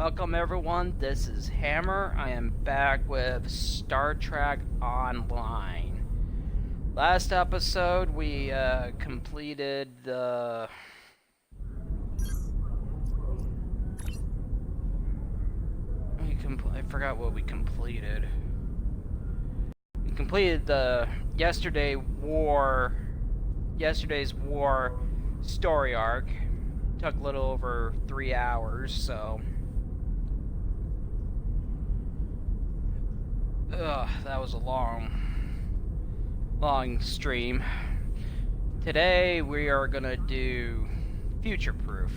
Welcome everyone, this is Hammer. I am back with Star Trek Online. Last episode we completed the... I forgot what we completed. We completed the yesterday's war story arc. Took a little over 3 hours, so... that was a long stream. Today we are gonna do Future Proof.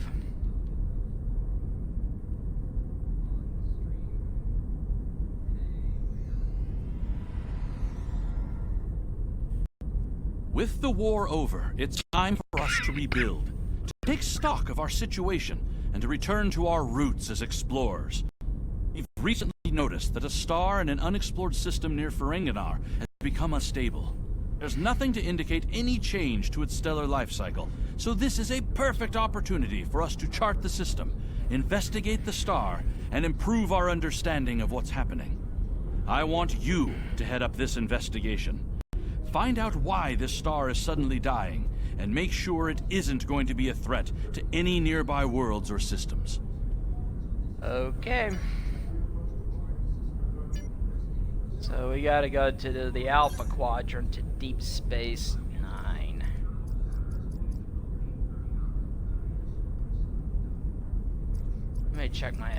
With the war over, it's time for us to rebuild, to take stock of our situation, and to return to our roots as explorers. We've recently noticed that a star in an unexplored system near Ferenginar has become unstable. There's nothing to indicate any change to its stellar life cycle, so this is a perfect opportunity for us to chart the system, investigate the star, and improve our understanding of what's happening. I want you to head up this investigation. Find out why this star is suddenly dying, and make sure it isn't going to be a threat to any nearby worlds or systems. Okay. So we gotta go to the Alpha Quadrant to Deep Space 9. Let me check my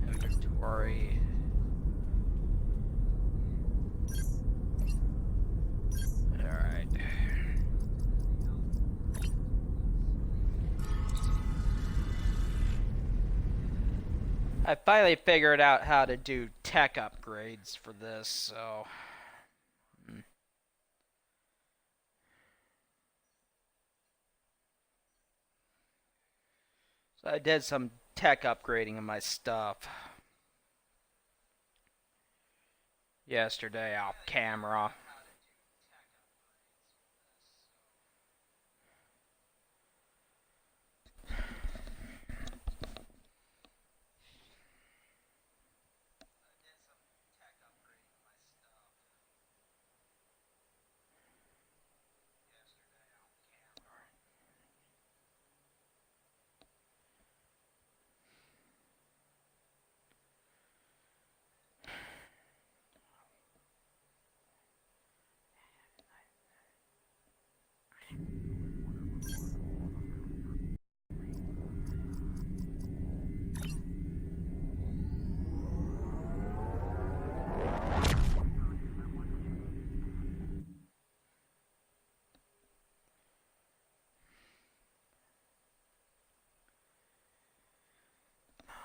inventory. Alright. I finally figured out how to do tech upgrades for this, so... So I did some tech upgrading of my stuff yesterday off camera.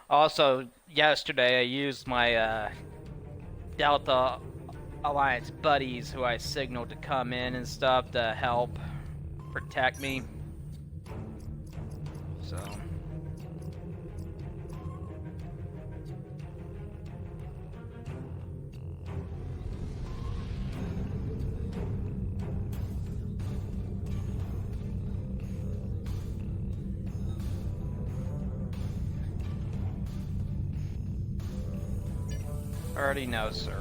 Also, yesterday I used my Delta Alliance buddies who I signaled to come in and stuff to help protect me. So... Already know, sir.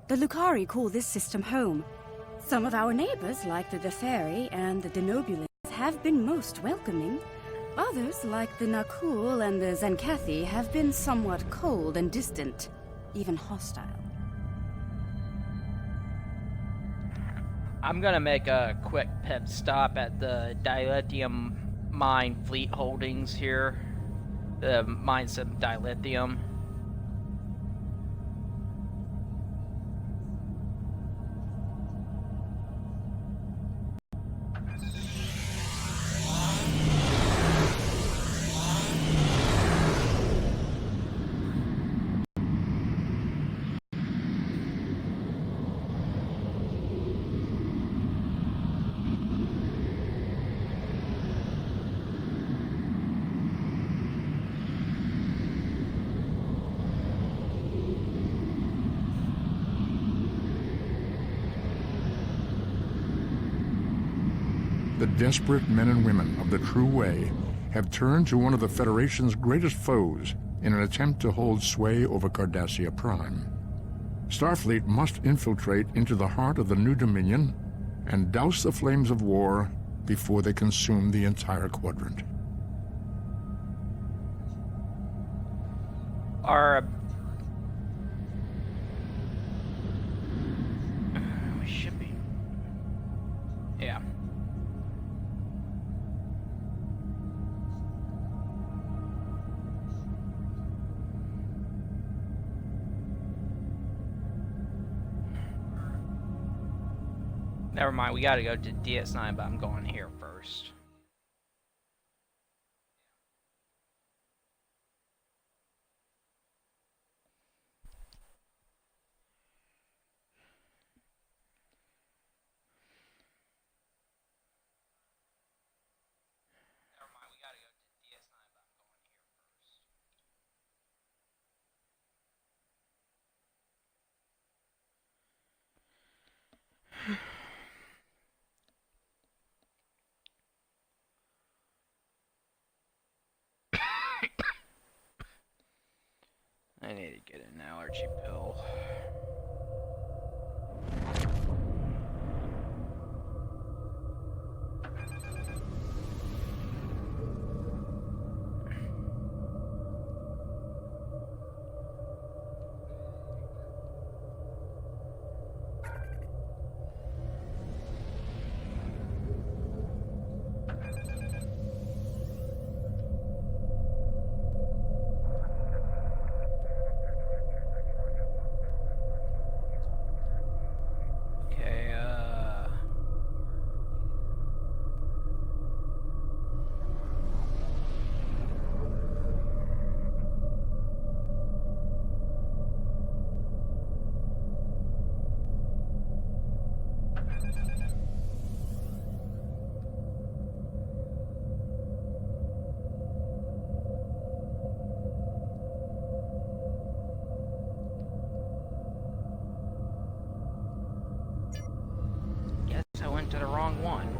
The Lucari call this system home. Some of our neighbors, like the Deferi and the Denobulans, have been most welcoming. Others, like the Nakul and the Zenkathi, have been somewhat cold and distant, even hostile. I'm gonna make a quick pit stop at the dilithium mine fleet holdings here. The mines of dilithium. the desperate men and women of the True Way have turned to one of the Federation's greatest foes in an attempt to hold sway over Cardassia Prime. Starfleet must infiltrate into the heart of the New Dominion and douse the flames of war before they consume the entire quadrant. We should be... Yeah. Never mind, we gotta go to DS9, but I'm going here first. Never mind, we gotta go to DS9, but I'm going here first. I need to get an allergy pill. I went to the wrong one.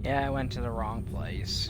Yeah, I went to the wrong place.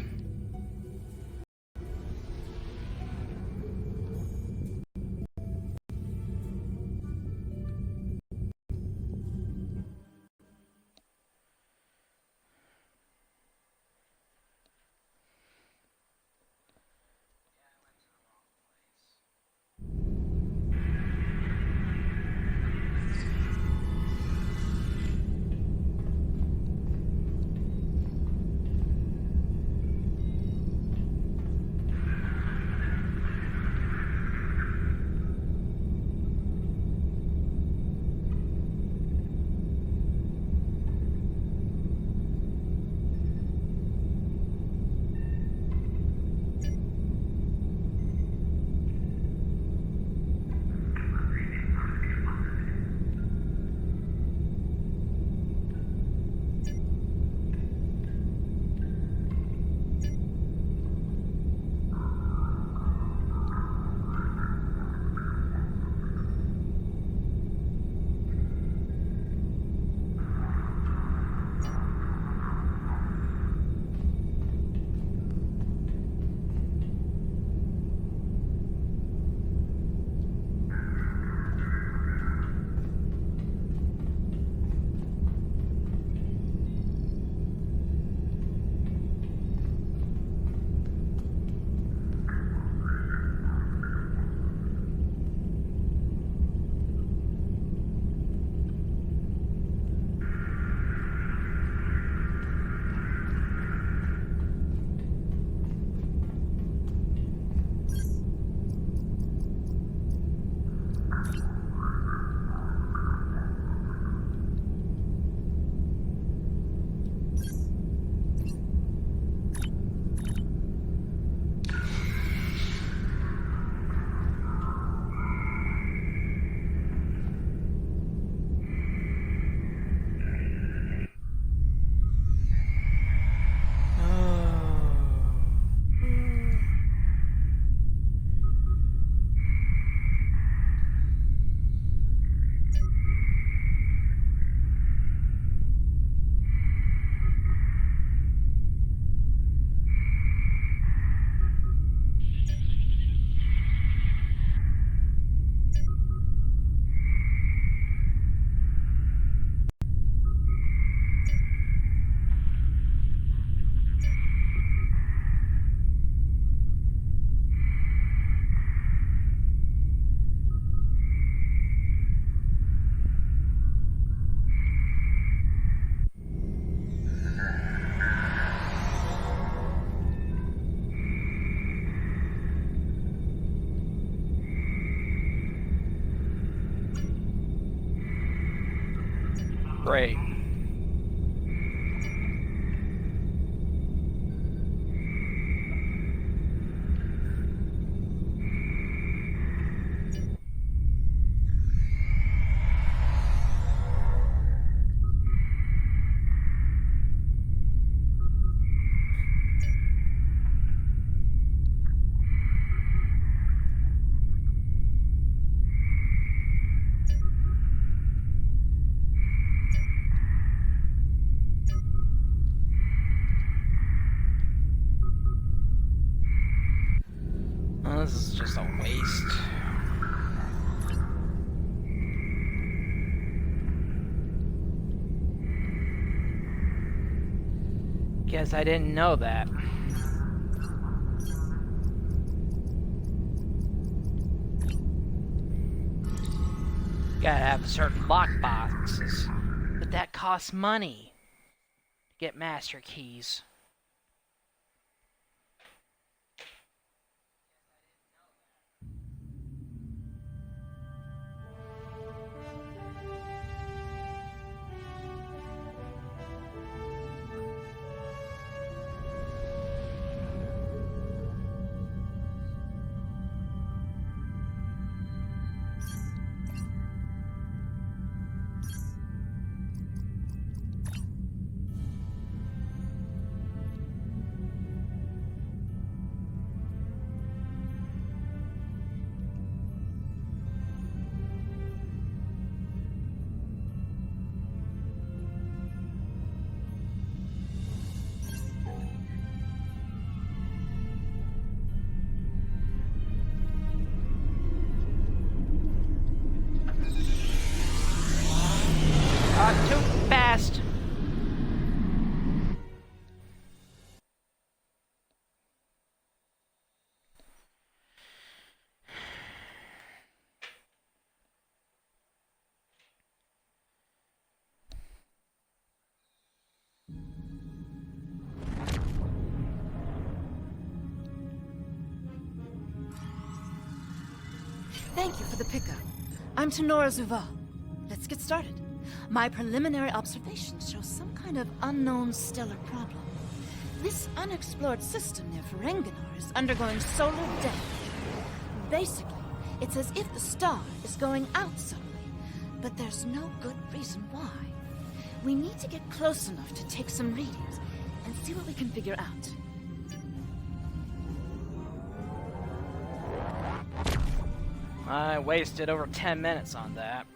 Great. Well, this is just a waste. Guess I didn't know that. Gotta have certain lockboxes, but that costs money to get master keys. Too fast. Thank you for the pickup. I'm Tenora Zuval. Let's get started. My preliminary observations show some kind of unknown stellar problem. This unexplored system near Ferenginar is undergoing solar death. Basically, it's as if the star is going out suddenly, but there's no good reason why. We need to get close enough to take some readings and see what we can figure out. I wasted over 10 minutes on that.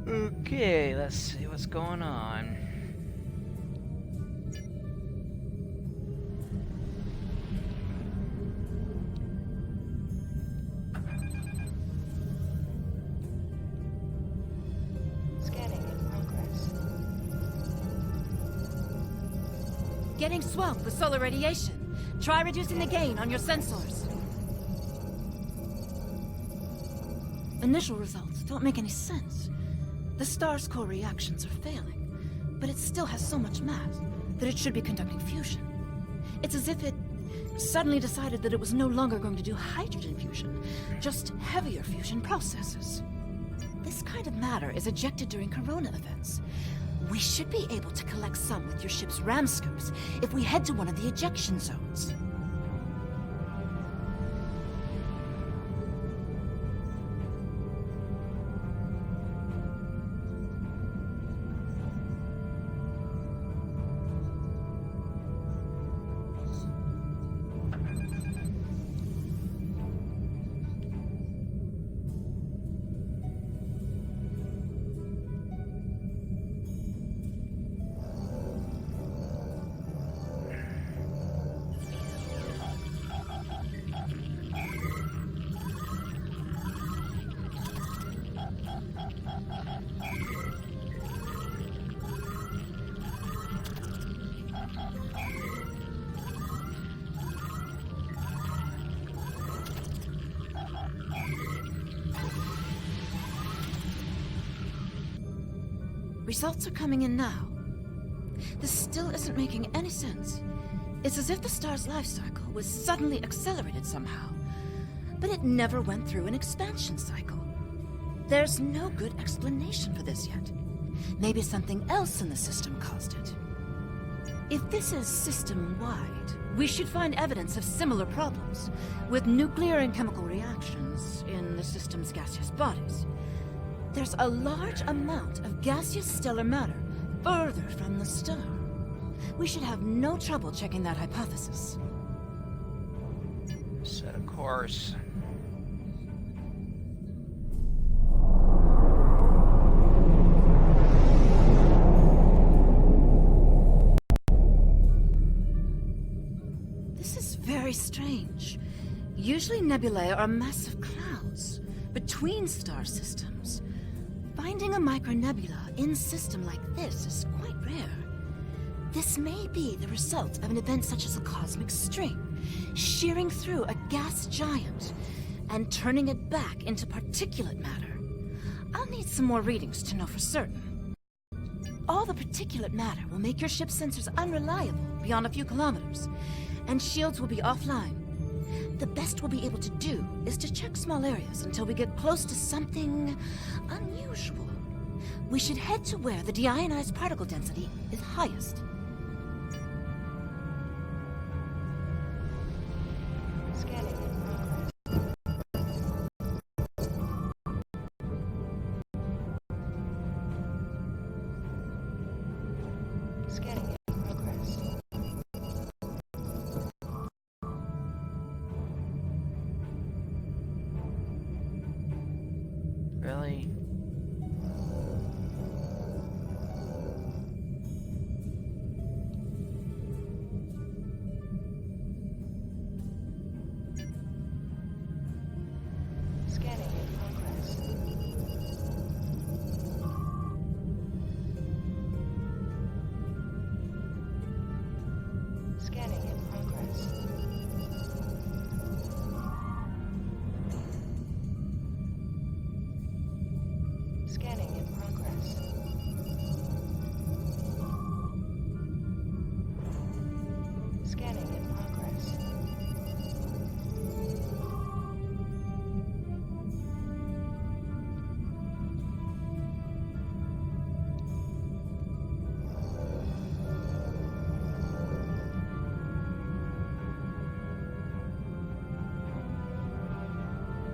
Okay, let's see what's going on. Getting swamped with solar radiation. Try reducing the gain on your sensors. Initial results don't make any sense. The star's core reactions are failing, but it still has so much mass that it should be conducting fusion. It's as if it suddenly decided that it was no longer going to do hydrogen fusion, just heavier fusion processes. This kind of matter is ejected during corona events. We should be able to collect some with your ship's ram scoops if we head to one of the ejection zones. Results are coming in now. This still isn't making any sense. It's as if the star's life cycle was suddenly accelerated somehow, but it never went through an expansion cycle. There's no good explanation for this yet. Maybe something else in the system caused it. If this is system-wide, we should find evidence of similar problems, with nuclear and chemical reactions in the system's gaseous bodies. There's a large amount of gaseous stellar matter further from the star. We should have no trouble checking that hypothesis. Set a course. This is very strange. Usually nebulae are massive clouds between star systems. Finding a micronebula in a system like this is quite rare. This may be the result of an event such as a cosmic string, shearing through a gas giant and turning it back into particulate matter. I'll need some more readings to know for certain. All the particulate matter will make your ship's sensors unreliable beyond a few kilometers, and shields will be offline. The best we'll be able to do is to check small areas until we get close to something unusual. We should head to where the deionized particle density is highest. Really?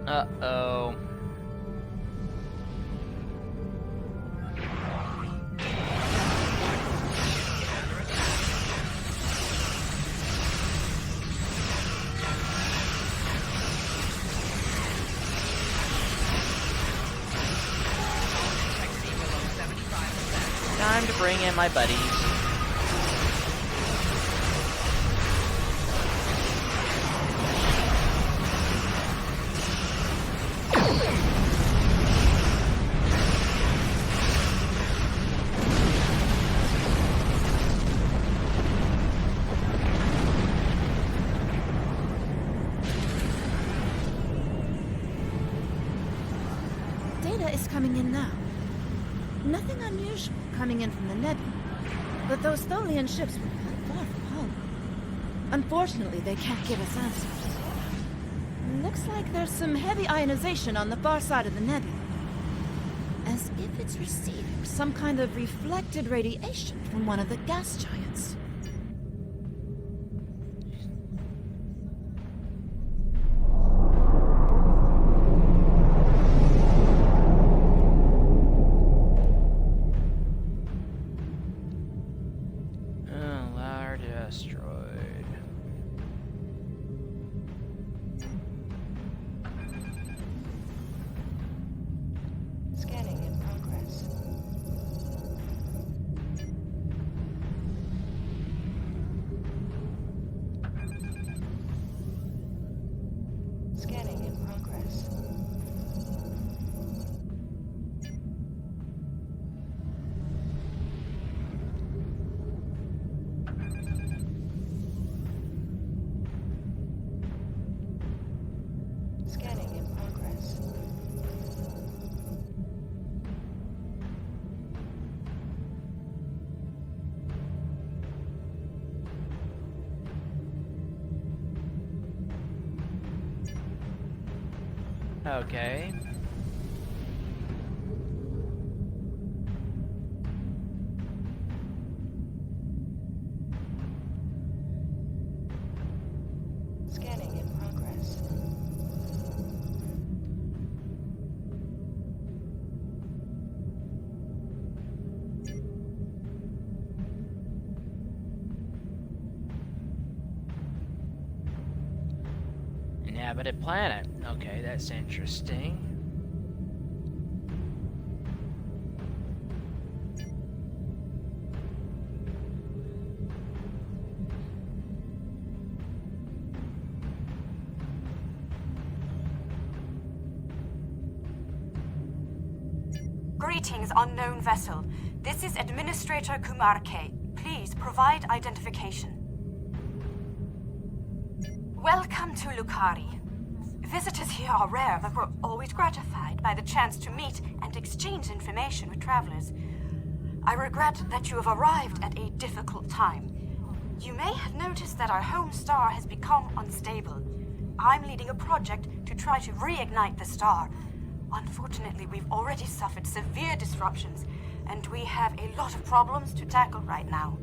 Uh-oh. bring in my buddies. Data is coming in now. Nothing unusual coming in from the nebula. But those Tholian ships were not far from home. Unfortunately, they can't give us answers. Looks like there's some heavy ionization on the far side of the nebula. As if it's receiving some kind of reflected radiation from one of the gas giants. Large asteroid. Scanning in progress. Scanning in progress. Scanning in progress. Okay. Scanning in progress. Inhabited planet. Okay, that's interesting. Greetings, unknown vessel. This is Administrator Kumar K. Please provide identification. Welcome to Lukari. Visitors here are rare, but we're always gratified by the chance to meet and exchange information with travelers. I regret that you have arrived at a difficult time. You may have noticed that our home star has become unstable. I'm leading a project to try to reignite the star. Unfortunately, we've already suffered severe disruptions, and we have a lot of problems to tackle right now.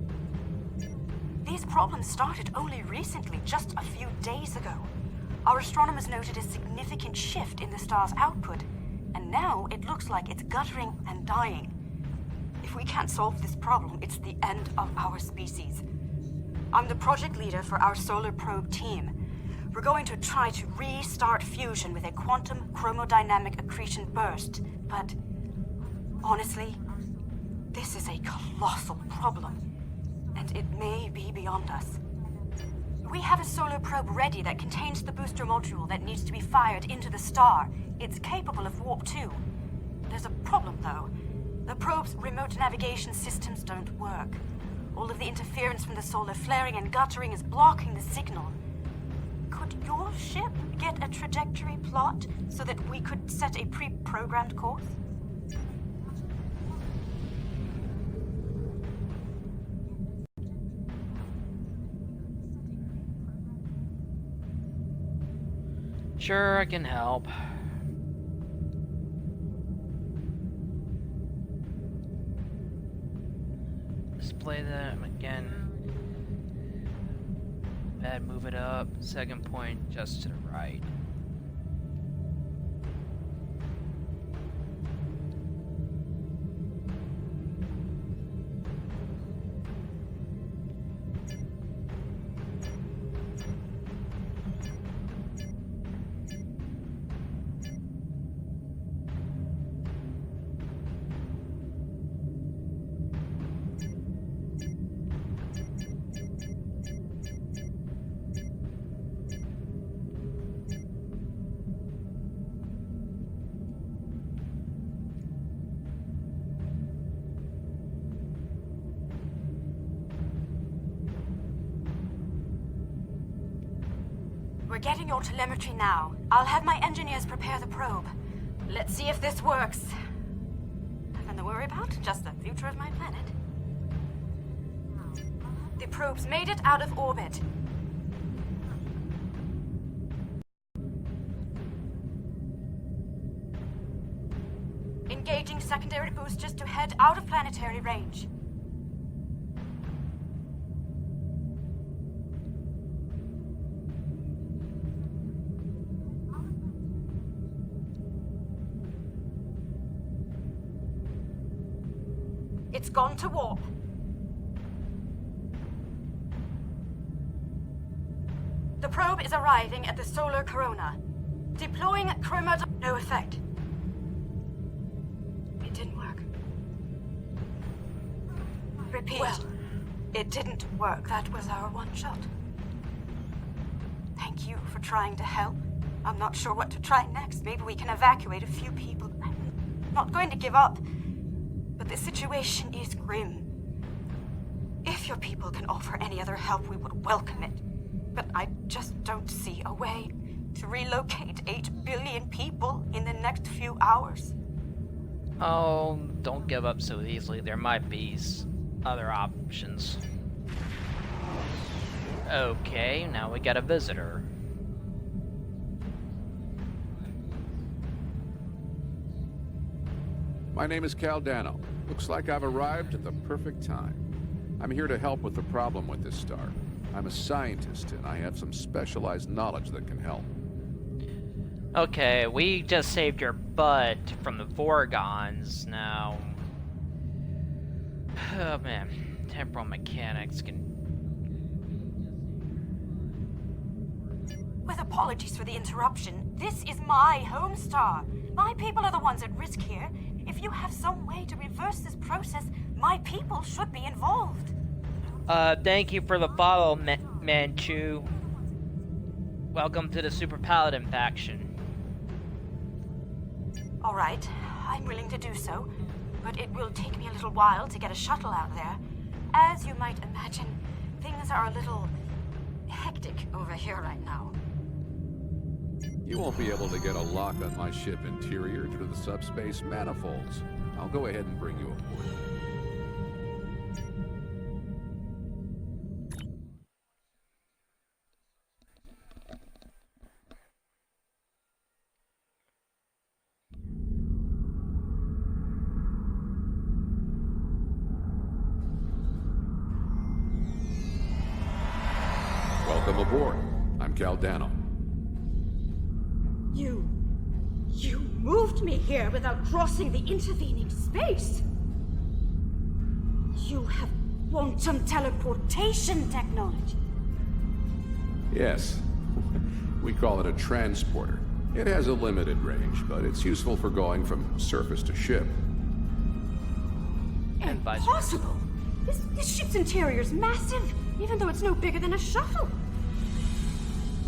These problems started only recently, just a few days ago. Our astronomers noted a significant shift in the star's output, and now it looks like it's guttering and dying. If we can't solve this problem, it's the end of our species. I'm the project leader for our solar probe team. We're going to try to restart fusion with a quantum chromodynamic accretion burst, but honestly, this is a colossal problem, and it may be beyond us. We have a solar probe ready that contains the booster module that needs to be fired into the star. It's capable of warp 2. There's a problem, though. The probe's remote navigation systems don't work. All of the interference from the solar flaring and guttering is blocking the signal. Could your ship get a trajectory plot so that we could set a pre-programmed course? Sure, I can help. Display them again. Bad, move it up. Second point, just to the right. We're getting your telemetry now. I'll have my engineers prepare the probe. Let's see if this works. Nothing to worry about, just the future of my planet. The probe's made it out of orbit. Engaging secondary boosters to head out of planetary range. It's gone to warp. The probe is arriving at the solar corona. Deploying chroma... No effect. It didn't work. Repeat. Well, it didn't work. That was our one shot. Thank you for trying to help. I'm not sure what to try next. Maybe we can evacuate a few people. I'm not going to give up. But the situation is grim. If your people can offer any other help, we would welcome it. But I just don't see a way to relocate 8 billion people in the next few hours. Oh, don't give up so easily. There might be other options. Okay, now we got a visitor. My name is Caldano. Looks like I've arrived at the perfect time. I'm here to help with the problem with this star. I'm a scientist, and I have some specialized knowledge that can help. Okay, we just saved your butt from the Vorgons. Now... Oh man, temporal mechanics can... With apologies for the interruption, this is my home star. My people are the ones at risk here. If you have some way to reverse this process, my people should be involved. Thank you for the follow, Manchu. Welcome to the Super Paladin faction. Alright, I'm willing to do so, but it will take me a little while to get a shuttle out there. As you might imagine, things are a little hectic over here right now. You won't be able to get a lock on my ship interior due to the subspace manifolds. I'll go ahead and bring you aboard. Welcome aboard. I'm Caldano. You moved me here without crossing the intervening space. You have quantum teleportation technology. Yes. We call it a transporter. It has a limited range, but it's useful for going from surface to ship. And vice versa. Impossible! This ship's interior is massive, even though it's no bigger than a shuttle.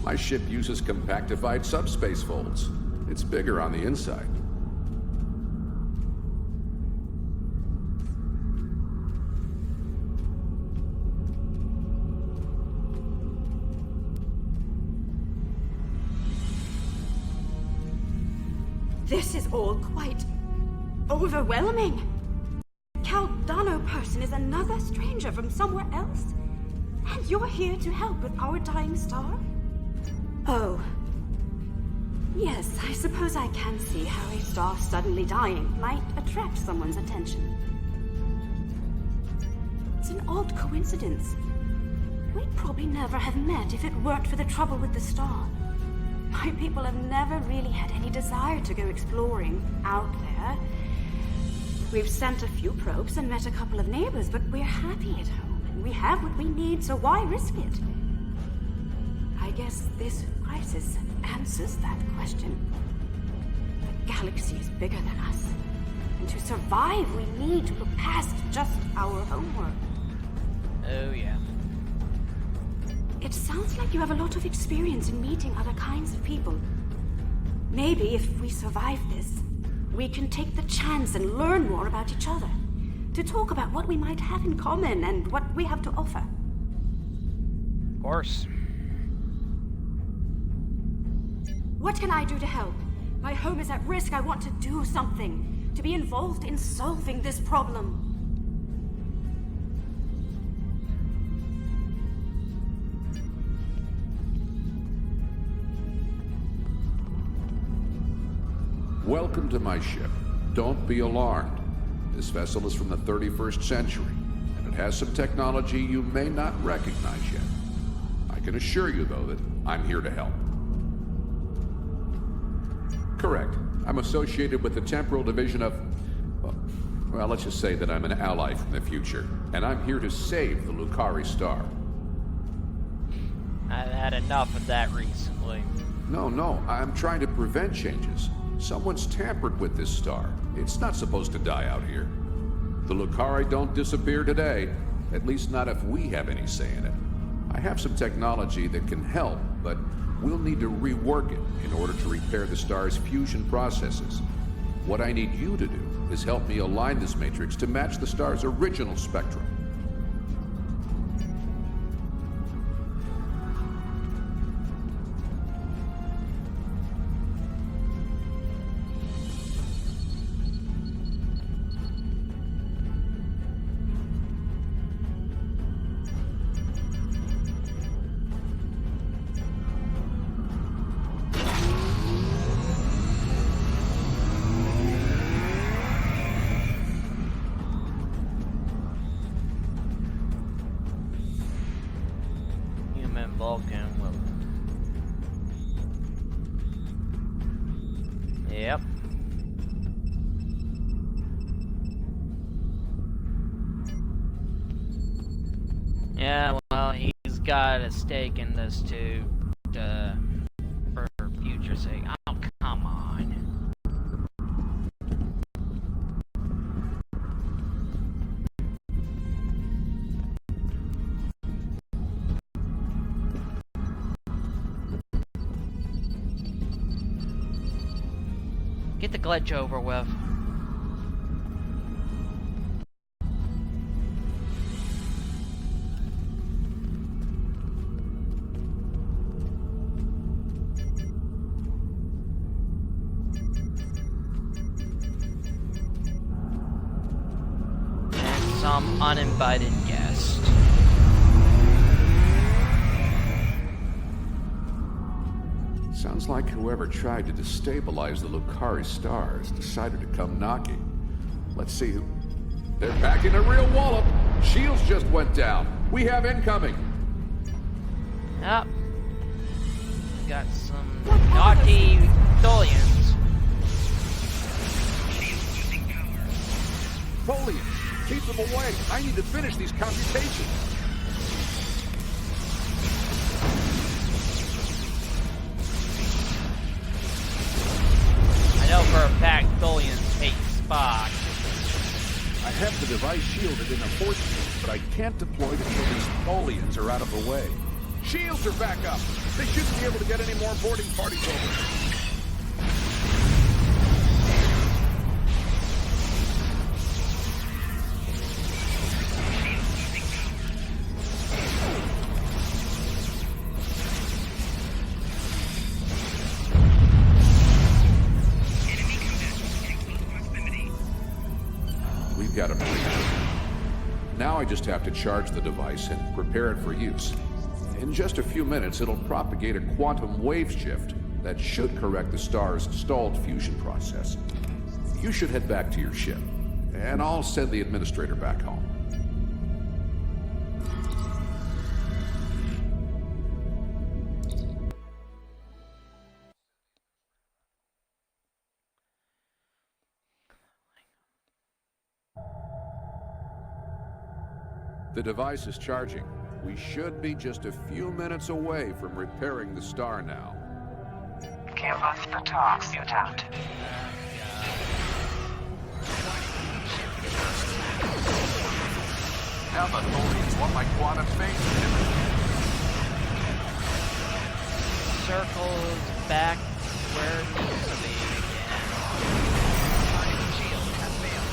My ship uses compactified subspace folds. It's bigger on the inside. This is all quite overwhelming. Caldano person is another stranger from somewhere else. And you're here to help with our dying star? Oh. Yes, I suppose I can see how a star suddenly dying might attract someone's attention. It's an odd coincidence. We'd probably never have met if it weren't for the trouble with the star. My people have never really had any desire to go exploring out there. We've sent a few probes and met a couple of neighbors, but we're happy at home, and we have what we need, so why risk it? I guess this crisis answers that question. The galaxy is bigger than us, and to survive, we need to look past just our homeworld. Oh yeah. It sounds like you have a lot of experience in meeting other kinds of people. Maybe if we survive this, we can take the chance and learn more about each other, to talk about what we might have in common and what we have to offer. Of course. What can I do to help? My home is at risk. I want to do something. To be involved in solving this problem. Welcome to my ship. Don't be alarmed. This vessel is from the 31st century, and it has some technology you may not recognize yet. I can assure you, though, that I'm here to help. Correct. I'm associated with the Temporal Division of... Well, let's just say that I'm an ally from the future, and I'm here to save the Lucari Star. I've had enough of that recently. No, I'm trying to prevent changes. Someone's tampered with this star. It's not supposed to die out here. The Lucari don't disappear today, at least not if we have any say in it. I have some technology that can help, but we'll need to rework it in order to repair the star's fusion processes. What I need you to do is help me align this matrix to match the star's original spectrum. Vulcan will. Yep. Yeah, well, he's got a stake in this too, for future's sake. Oh, come on. Get the glitch over with. And some uninvited guest. Sounds like whoever tried to destabilize the Lucari stars decided to come knocking. Let's see who... They're packing a real wallop! Shields just went down. We have incoming. Yep. We got some naughty Tholians. Tholians, keep them away. I need to finish these computations. I know for a fact Tholians hate Spock. I have the device shielded in a force field, but I can't deploy it until these Tholians are out of the way. Shields are back up. They shouldn't be able to get any more boarding parties over. We've got a breach. Now I just have to charge the device and prepare it for use. In just a few minutes, it'll propagate a quantum wave shift that should correct the star's stalled fusion process. You should head back to your ship, and I'll send the administrator back home. The device is charging. We should be just a few minutes away from repairing the star now. Give us the Tox Utaht. Now the Tholians want my quantum phase inhibitor. Circles back where it needs to be again. Shield has failed.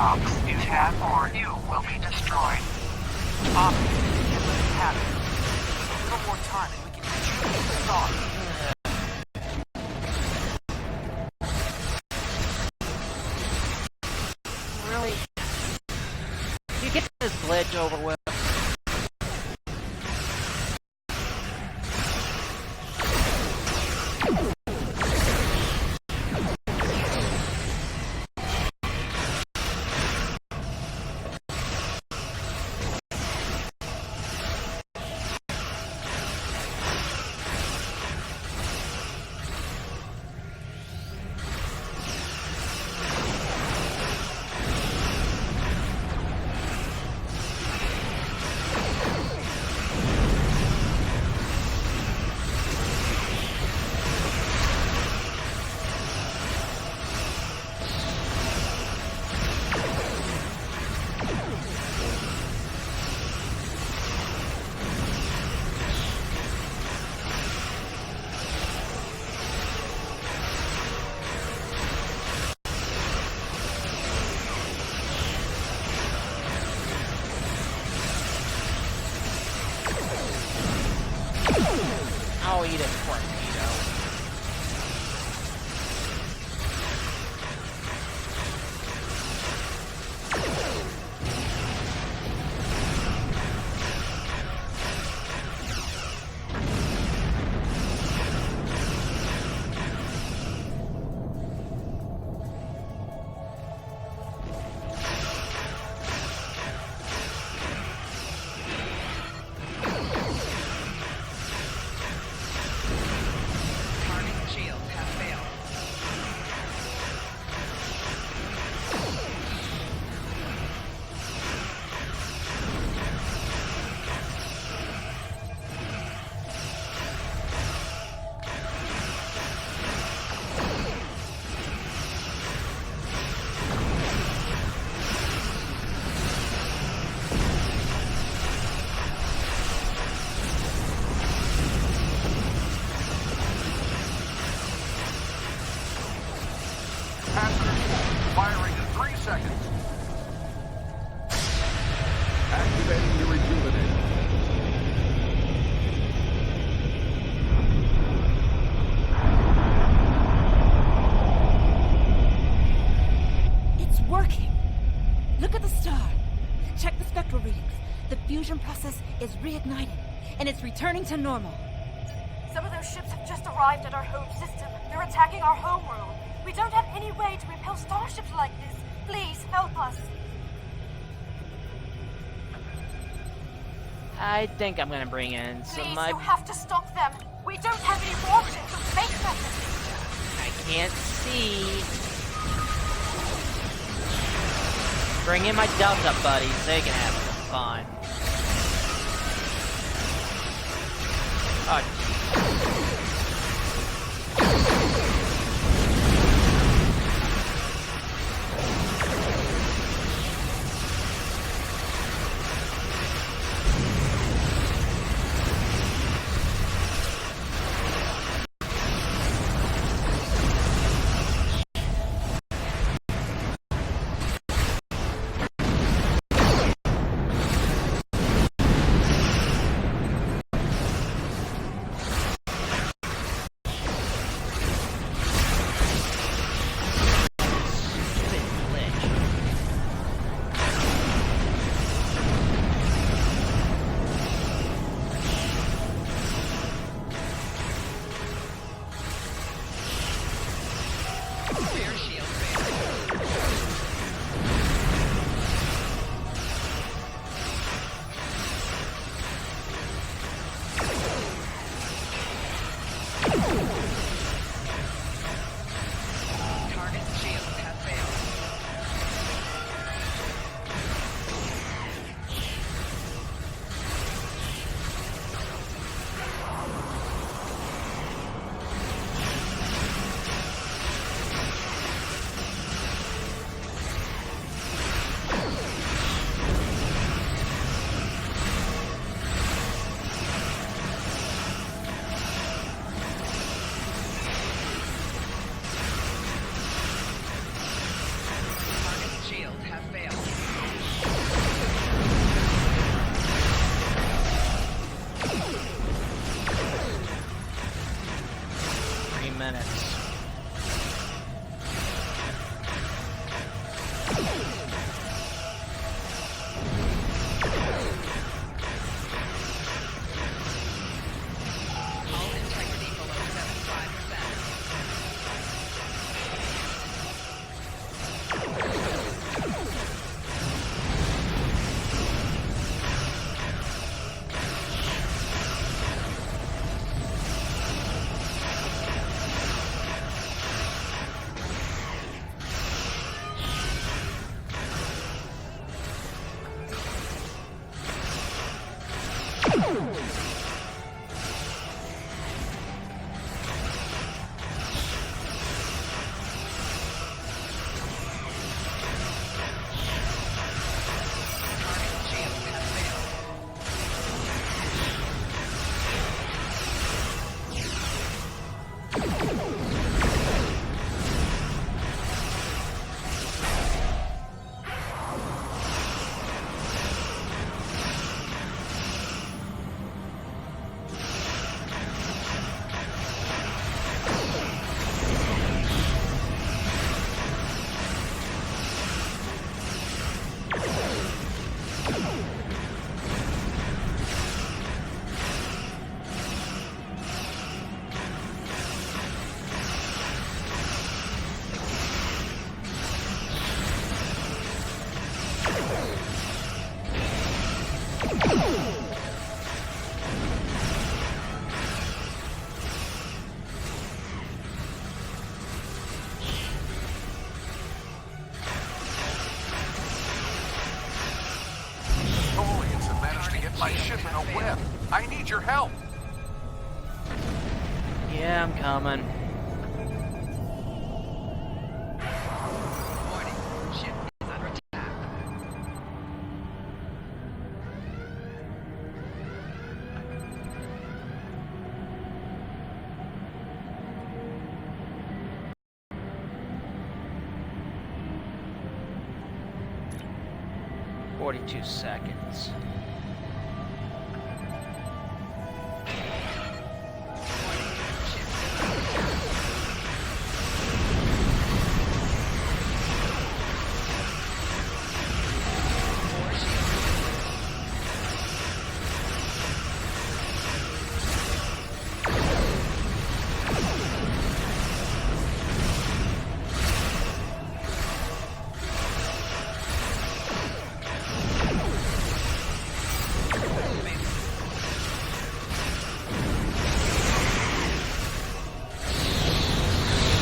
Tox Utaht, or you will be destroyed. Obviously, you can't let it happen. A little more time and we can retrieve the star. Really? You get this glitch over with. I'll eat a torpedo. Firing in 3 seconds. Activating the rejuvenator. It's working. Look at the star. Check the spectral readings. The fusion process is reigniting, and it's returning to normal. Some of those ships have just arrived at our home system. They're attacking our homeworld. We don't have any way to repel starships like this. Please, help us. I think I'm gonna bring in some Please, of my... you have to stop them. We don't have any warships or space weapons. I can't see. Bring in my Delta buddies. They can have some fun. Oh, Tholians have managed to get my ship in a web. I need your help. Yeah, I'm coming. Warning, ship is under attack. "42 seconds.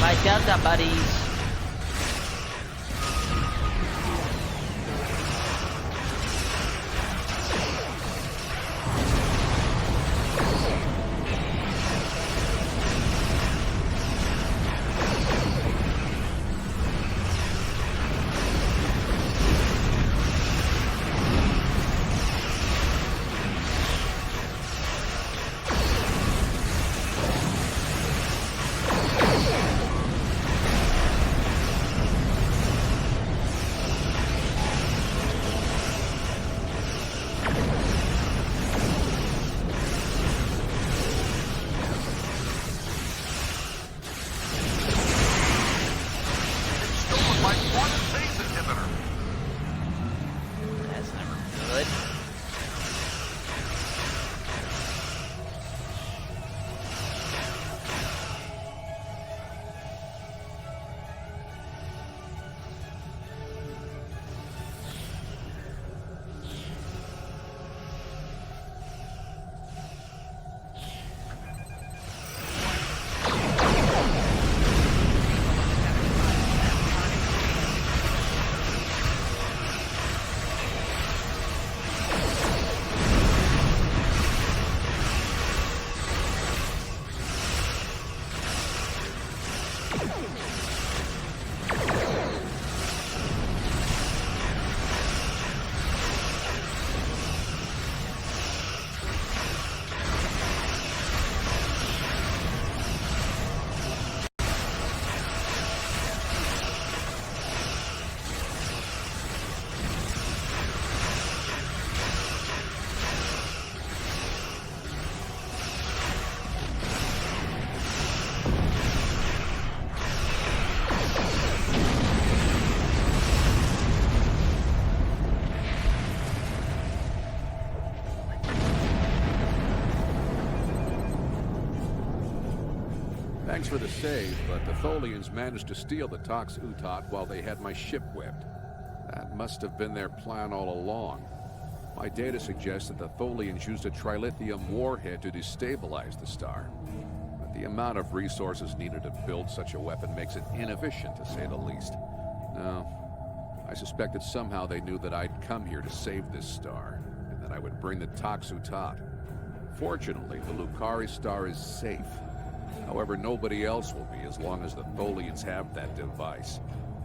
My Delta buddies. Stolen my quantum phase inhibitor. That's never good. Thanks for the save, but the Tholians managed to steal the Tox Utaht while they had my ship webbed. That must have been their plan all along. My data suggests that the Tholians used a trilithium warhead to destabilize the star. But the amount of resources needed to build such a weapon makes it inefficient, to say the least. No, I suspect that somehow they knew that I'd come here to save this star, and that I would bring the Tox Utaht. Fortunately, the Lucari star is safe. However, nobody else will be as long as the Tholians have that device.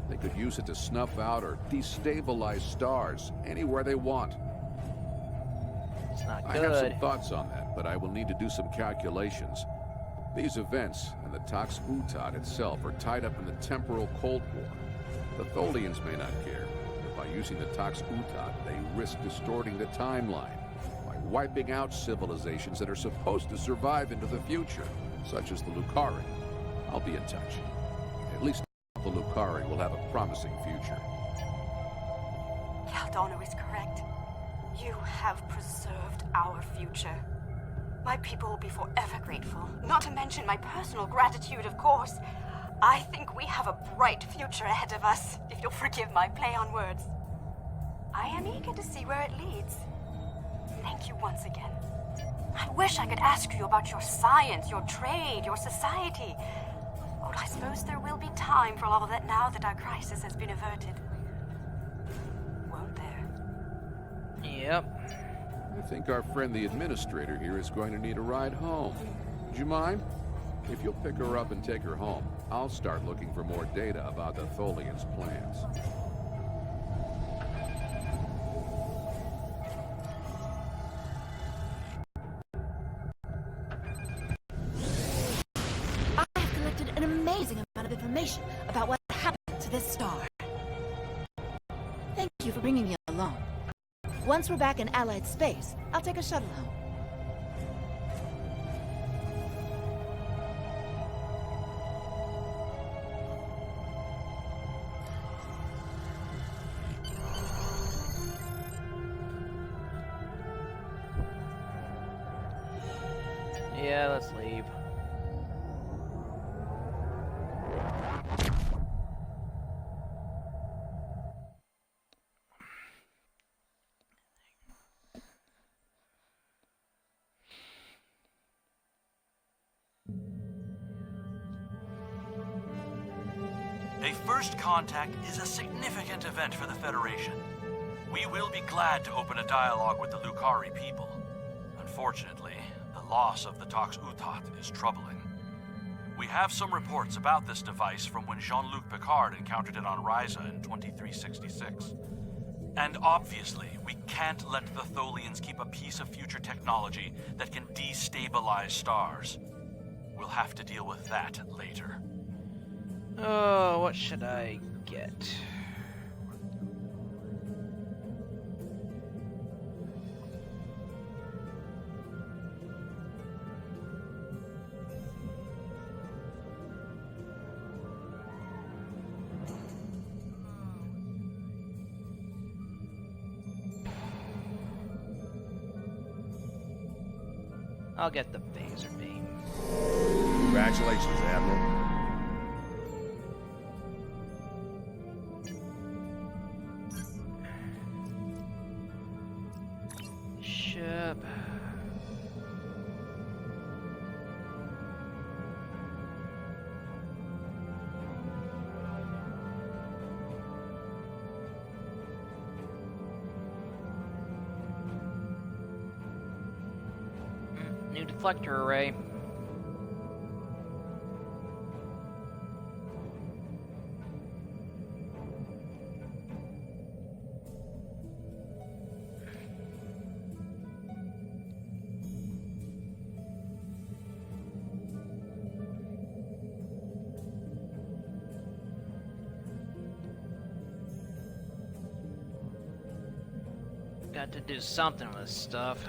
They could use it to snuff out or destabilize stars anywhere they want. It's not I good. have some thoughts on that, but I will need to do some calculations. These events and the Tox Utaht itself are tied up in the temporal Cold War. The Tholians may not care, but by using the Tox Utaht, they risk distorting the timeline by wiping out civilizations that are supposed to survive into the future, such as the Lucari. I'll be in touch. At least the Lucari will have a promising future. Caldano is correct. You have preserved our future. My people will be forever grateful. Not to mention my personal gratitude, of course. I think we have a bright future ahead of us, if you'll forgive my play on words. I am eager to see where it leads. Thank you once again. I wish I could ask you about your science, your trade, your society. Well, I suppose there will be time for all of that now that our crisis has been averted. Won't there? Yep. I think our friend the administrator here is going to need a ride home. Would you mind? If you'll pick her up and take her home, I'll start looking for more data about the Tholians' plans. I have collected an amazing amount of information about what happened to this star. Thank you for bringing me along. Once we're back in Allied space, I'll take a shuttle home. Yeah, let's leave. A first contact is a significant event for the Federation. We will be glad to open a dialogue with the Lucari people. Unfortunately, the loss of the Tox Utaht is troubling. We have some reports about this device from when Jean-Luc Picard encountered it on Ryza in 2366. And obviously, we can't let the Tholians keep a piece of future technology that can destabilize stars. We'll have to deal with that later. Oh, what should I get? I'll get the phaser beam. Congratulations, Admiral. Ship. New deflector array. Got to do something with this stuff.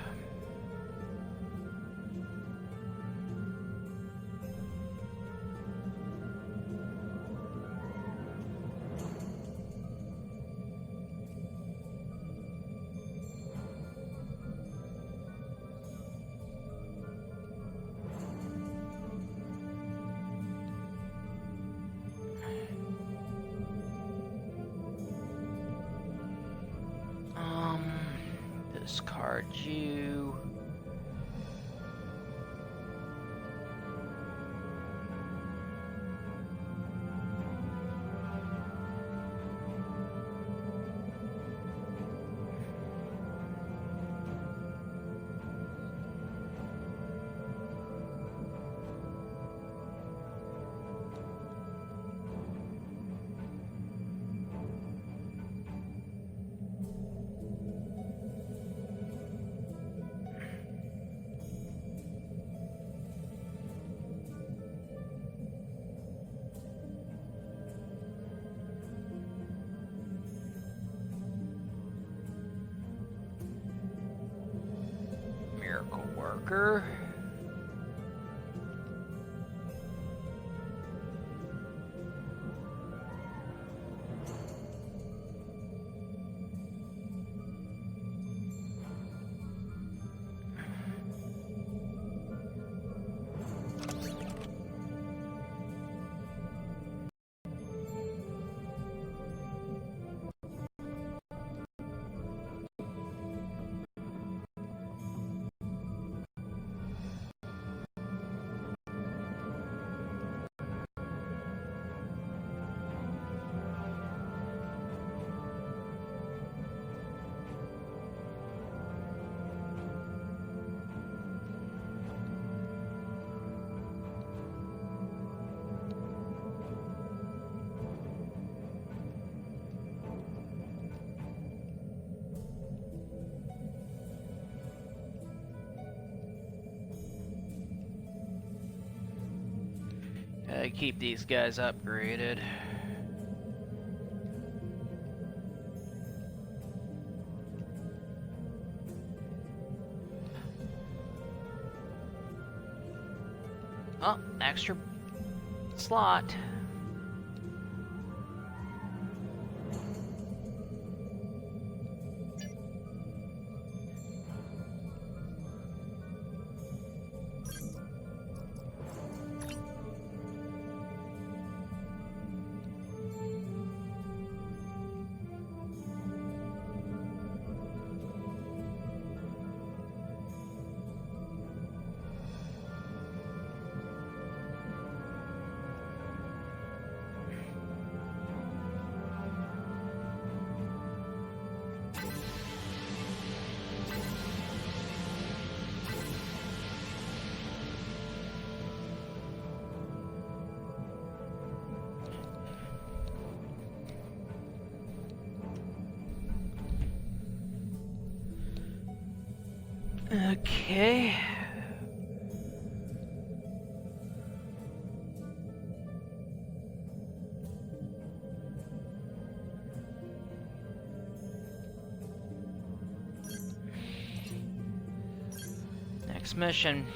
Discard you. Miracle worker. Keep these guys upgraded. Oh, extra slot. Okay. Next mission.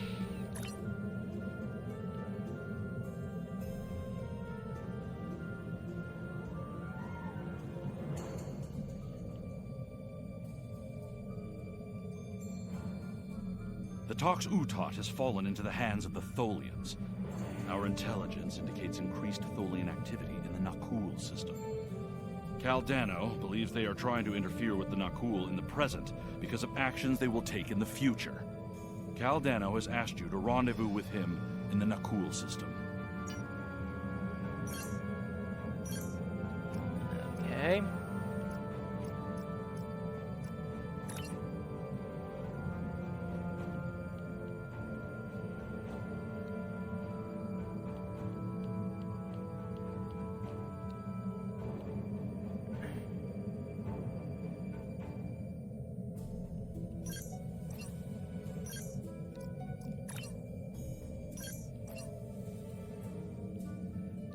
The Tox Utaht has fallen into the hands of the Tholians. Our intelligence indicates increased Tholian activity in the Nakul system. Caldano believes they are trying to interfere with the Nakul in the present because of actions they will take in the future. Caldano has asked you to rendezvous with him in the Nakul system. Okay.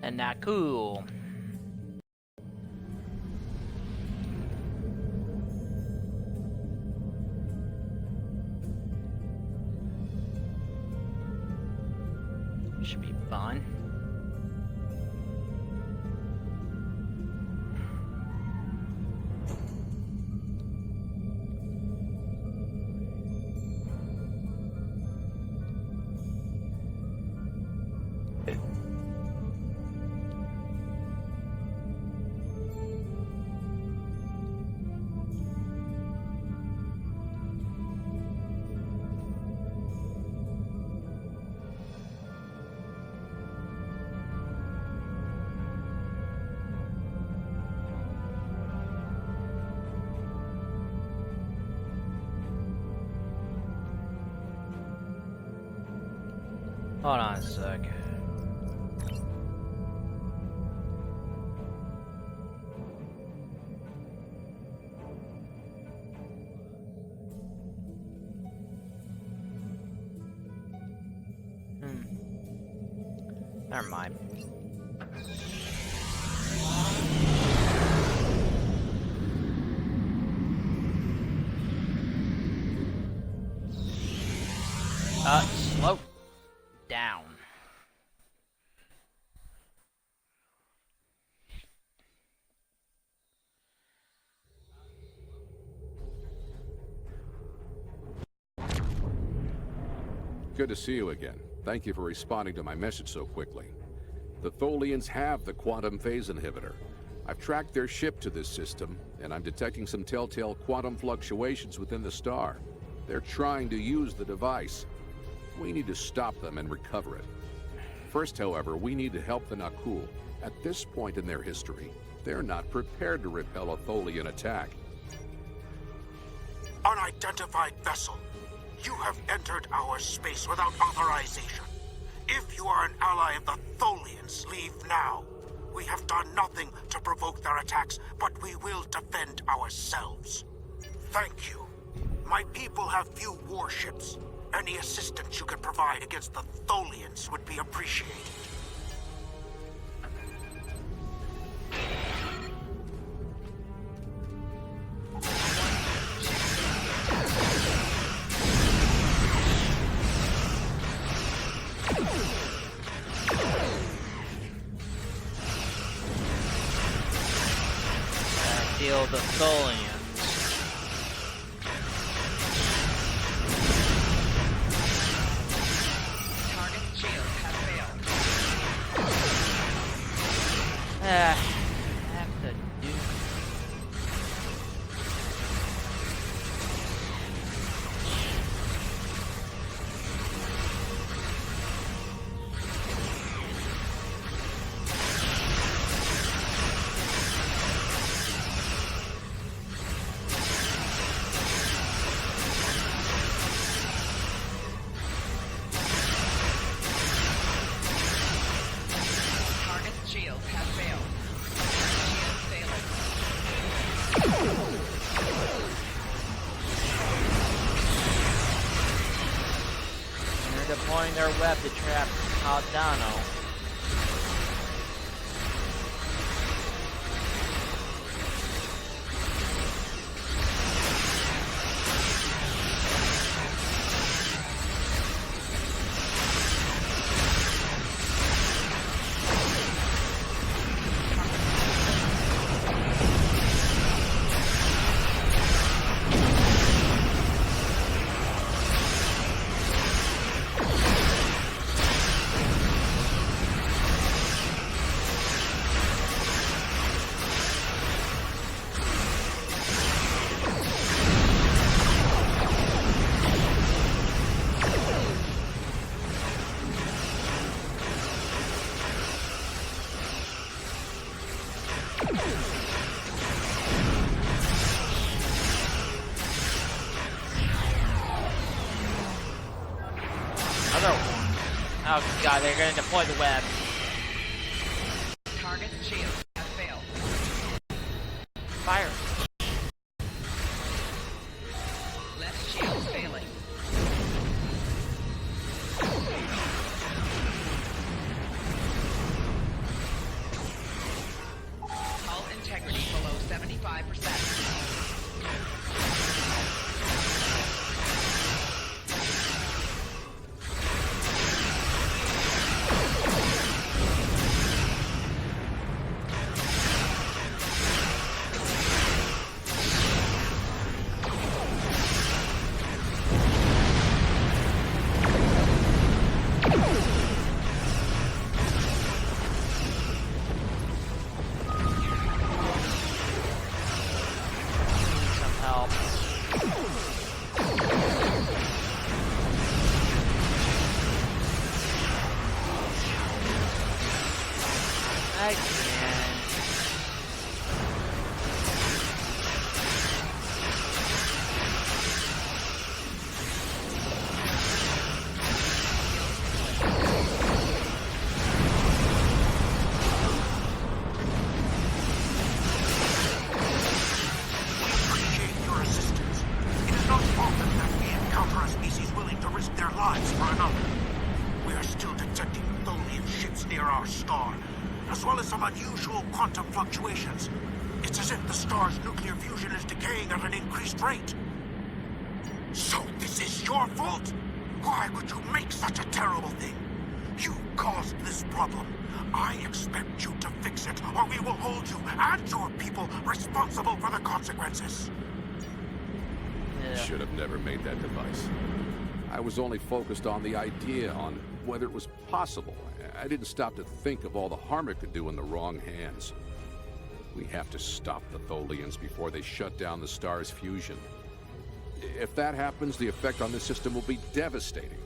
And not cool. Should be fun. Hold on a sec. Never mind. Good to see you again. Thank you for responding to my message so quickly. The Tholians have the quantum phase inhibitor. I've tracked their ship to this system, and I'm detecting some telltale quantum fluctuations within the star. They're trying to use the device. We need to stop them and recover it. First, however, we need to help the Nakul. At this point in their history, they're not prepared to repel a Tholian attack. Unidentified vessel. You have entered our space without authorization. If you are an ally of the Tholians, leave now. We have done nothing to provoke their attacks, but we will defend ourselves. Thank you. My people have few warships. Any assistance you can provide against the Tholians would be appreciated. Deal with the Tholians. Have to do. Deploying their web to trap Aldano. Oh god, they're gonna deploy the web. Target shield has failed. Fire. Left shield failing. Hull integrity below 75%. I can. Appreciate your assistance. It is not often that we encounter a species willing to risk their lives for another. We are still detecting Tholian ships near our star, as well as some unusual quantum fluctuations. It's as if the star's nuclear fusion is decaying at an increased rate. So this is your fault? Why would you make such a terrible thing? You caused this problem. I expect you to fix it, or we will hold you and your people responsible for the consequences. Yeah. Should have never made that device. I was only focused on the idea, on whether it was possible. I didn't stop to think of all the harm it could do in the wrong hands. We have to stop the Tholians before they shut down the star's fusion. If that happens, the effect on this system will be devastating.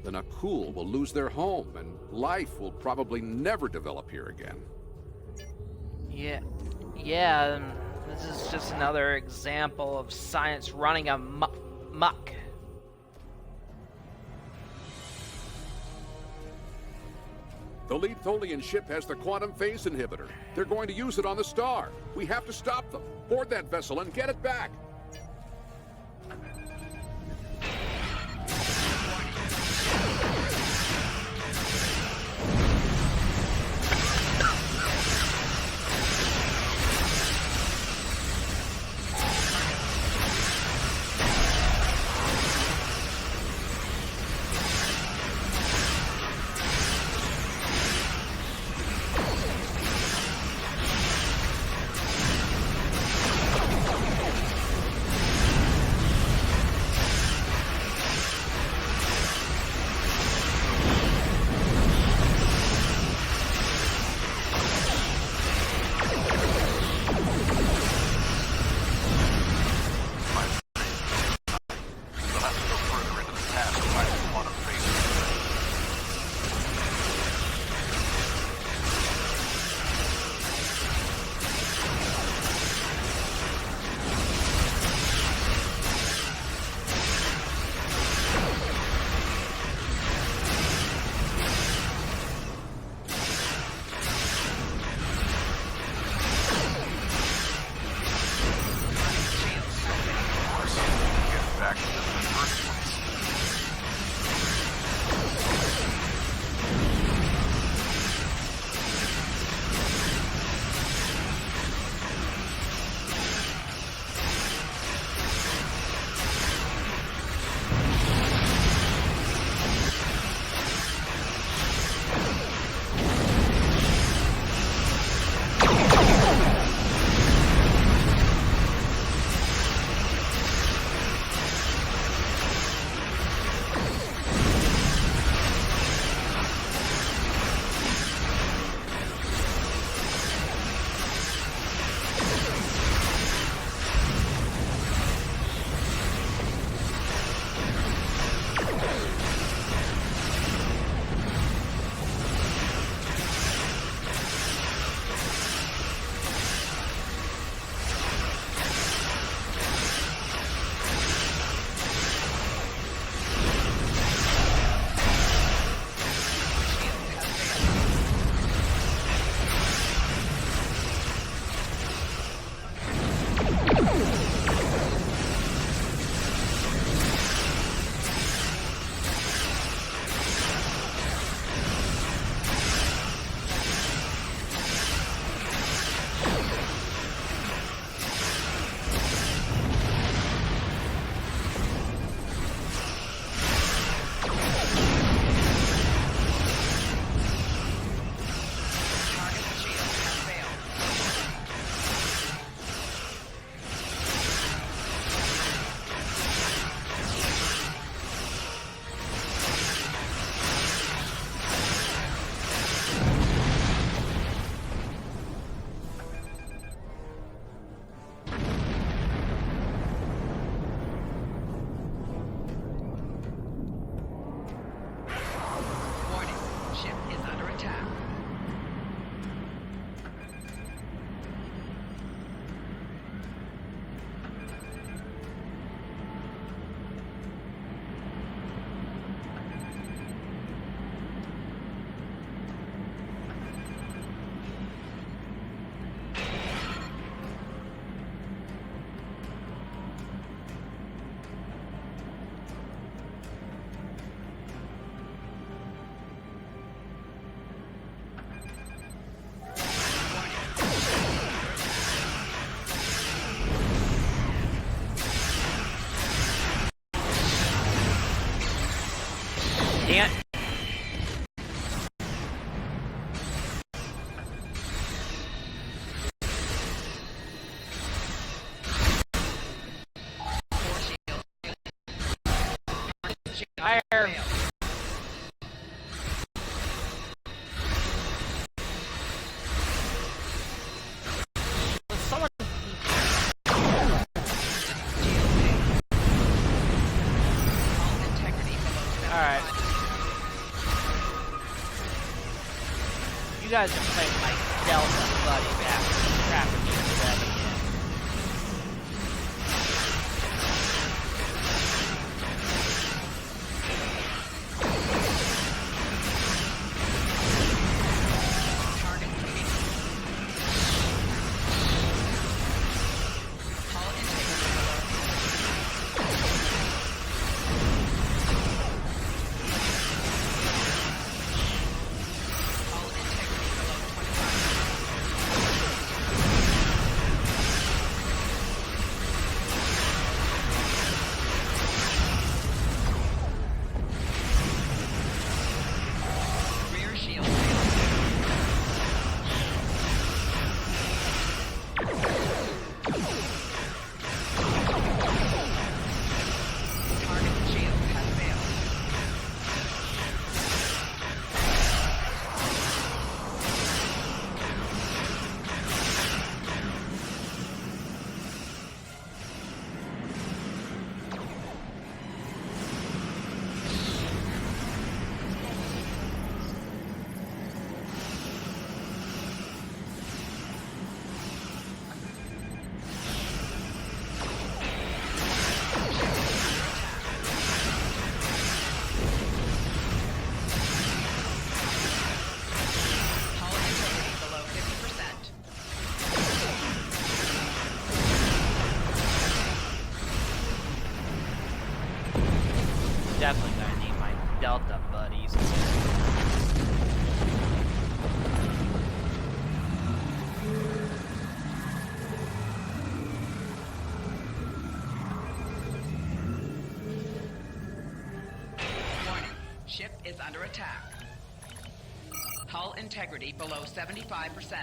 The Nakul will lose their home, and life will probably never develop here again. Yeah, this is just another example of science running amok. The lead Tholian ship has the quantum phase inhibitor. They're going to use it on the star. We have to stop them. Board that vessel and get it back. Can't. guys are playing my Delta buddy back to traffic again. Definitely gonna need my Delta buddies. Warning, ship is under attack. Hull integrity below 75%.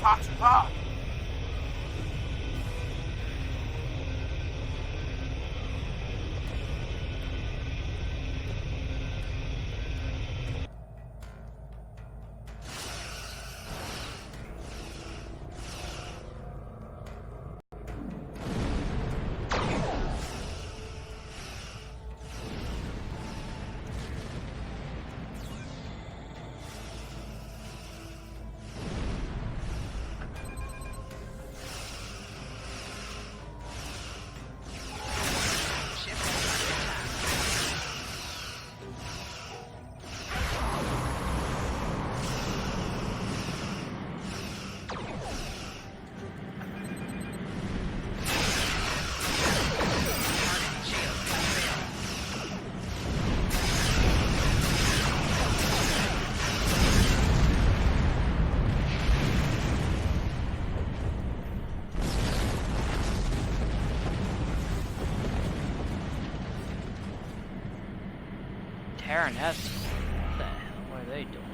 Tox Utaht. Terranets? What the hell are they doing?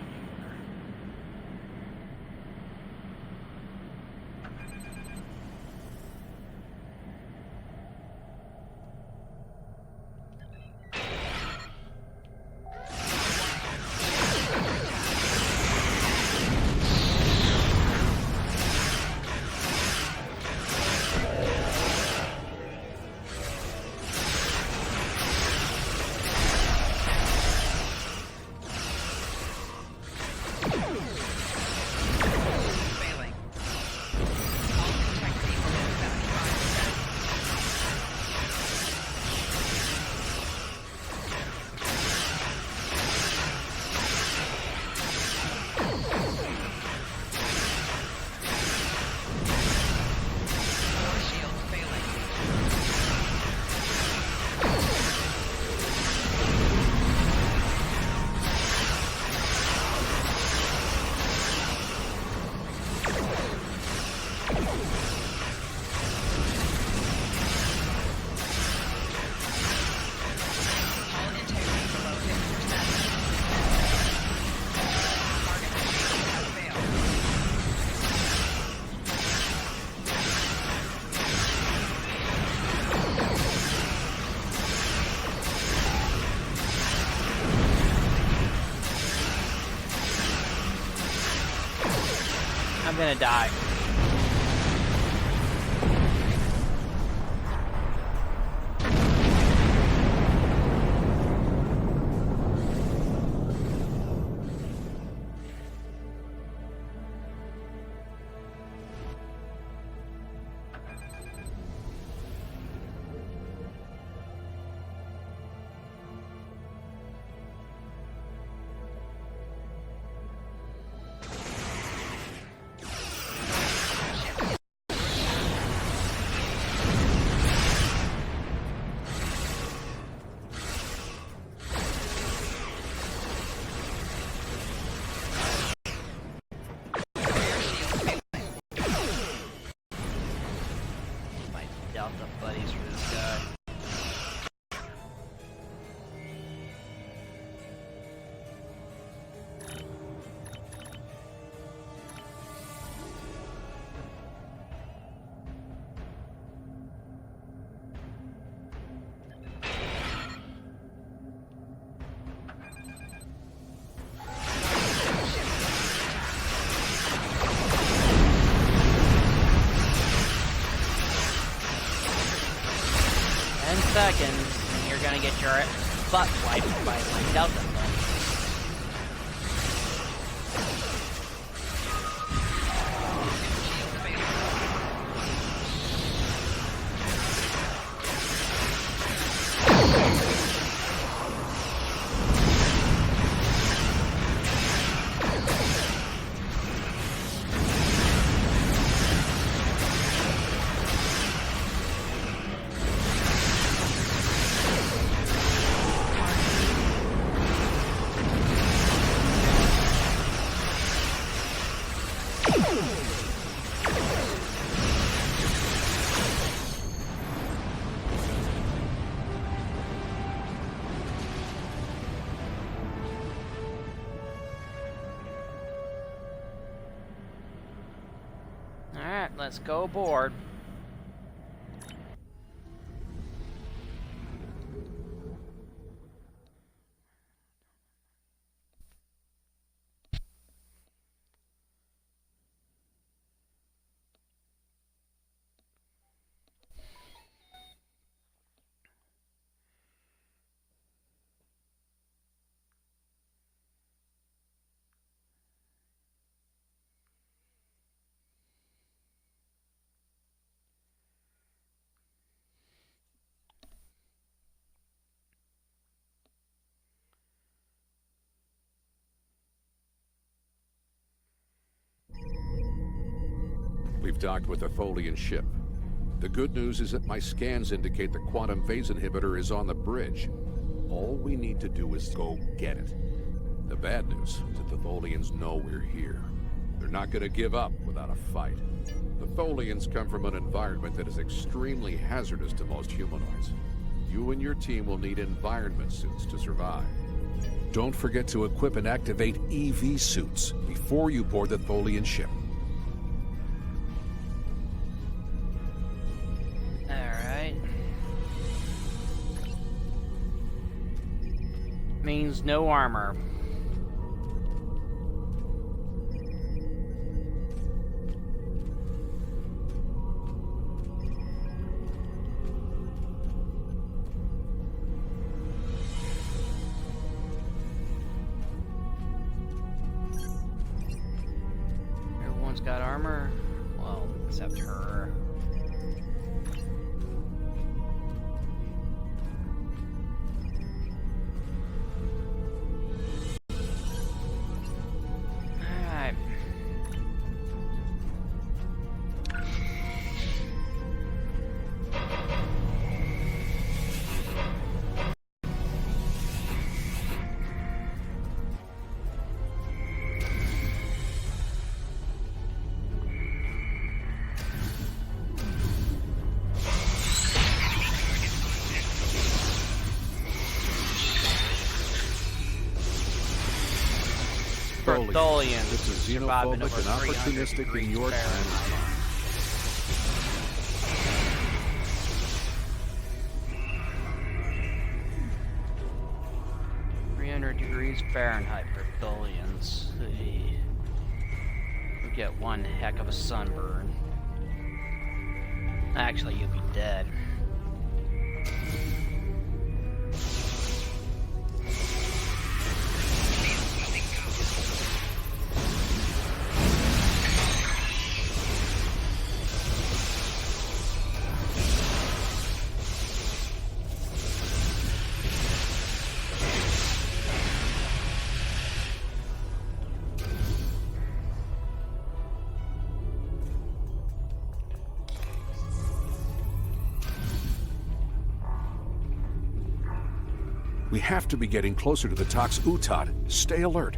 I'm gonna die. Delta buddies for this guy. Seconds, and you're gonna get your butt wiped by my Delta buddy. Alright, let's go aboard. We've docked with a Tholian ship. The good news is that my scans indicate the quantum phase inhibitor is on the bridge. All we need to do is go get it. The bad news is that the Tholians know we're here. They're not going to give up without a fight. The Tholians come from an environment that is extremely hazardous to most humanoids. You and your team will need environment suits to survive. Don't forget to equip and activate EV suits before you board the Tholian ship. Means no armor. Everyone's got armor. Well, except her. Tholians. This is xenophobic and opportunistic in your time. 300 degrees Fahrenheit for Tholians. You get one heck of a sunburn. Actually, you'll be dead. We have to be getting closer to the Tox Utaht. Stay alert.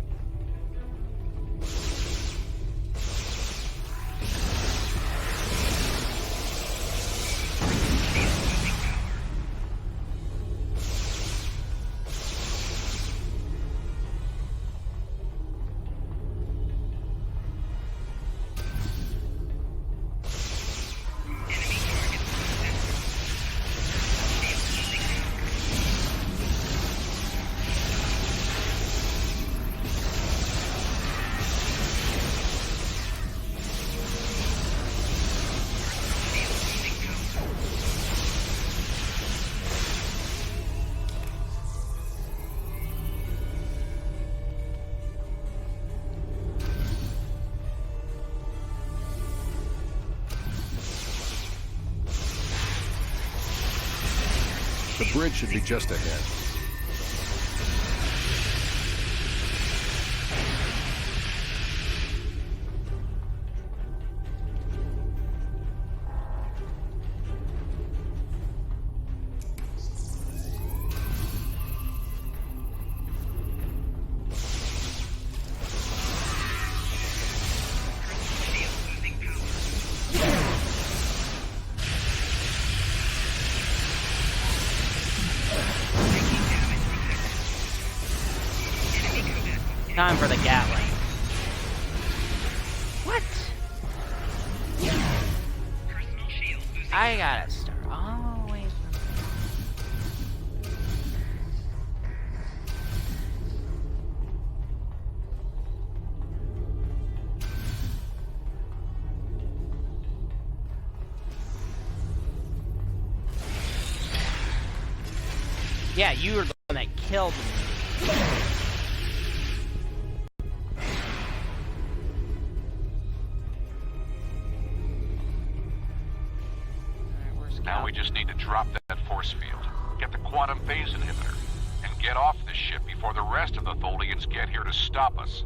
The bridge should be just ahead. Time for the Gatling. What? I gotta start all the way from... Yeah, you were the one that killed me. Now we just need to drop that force field, get the quantum phase inhibitor, and get off this ship before the rest of the Tholians get here to stop us.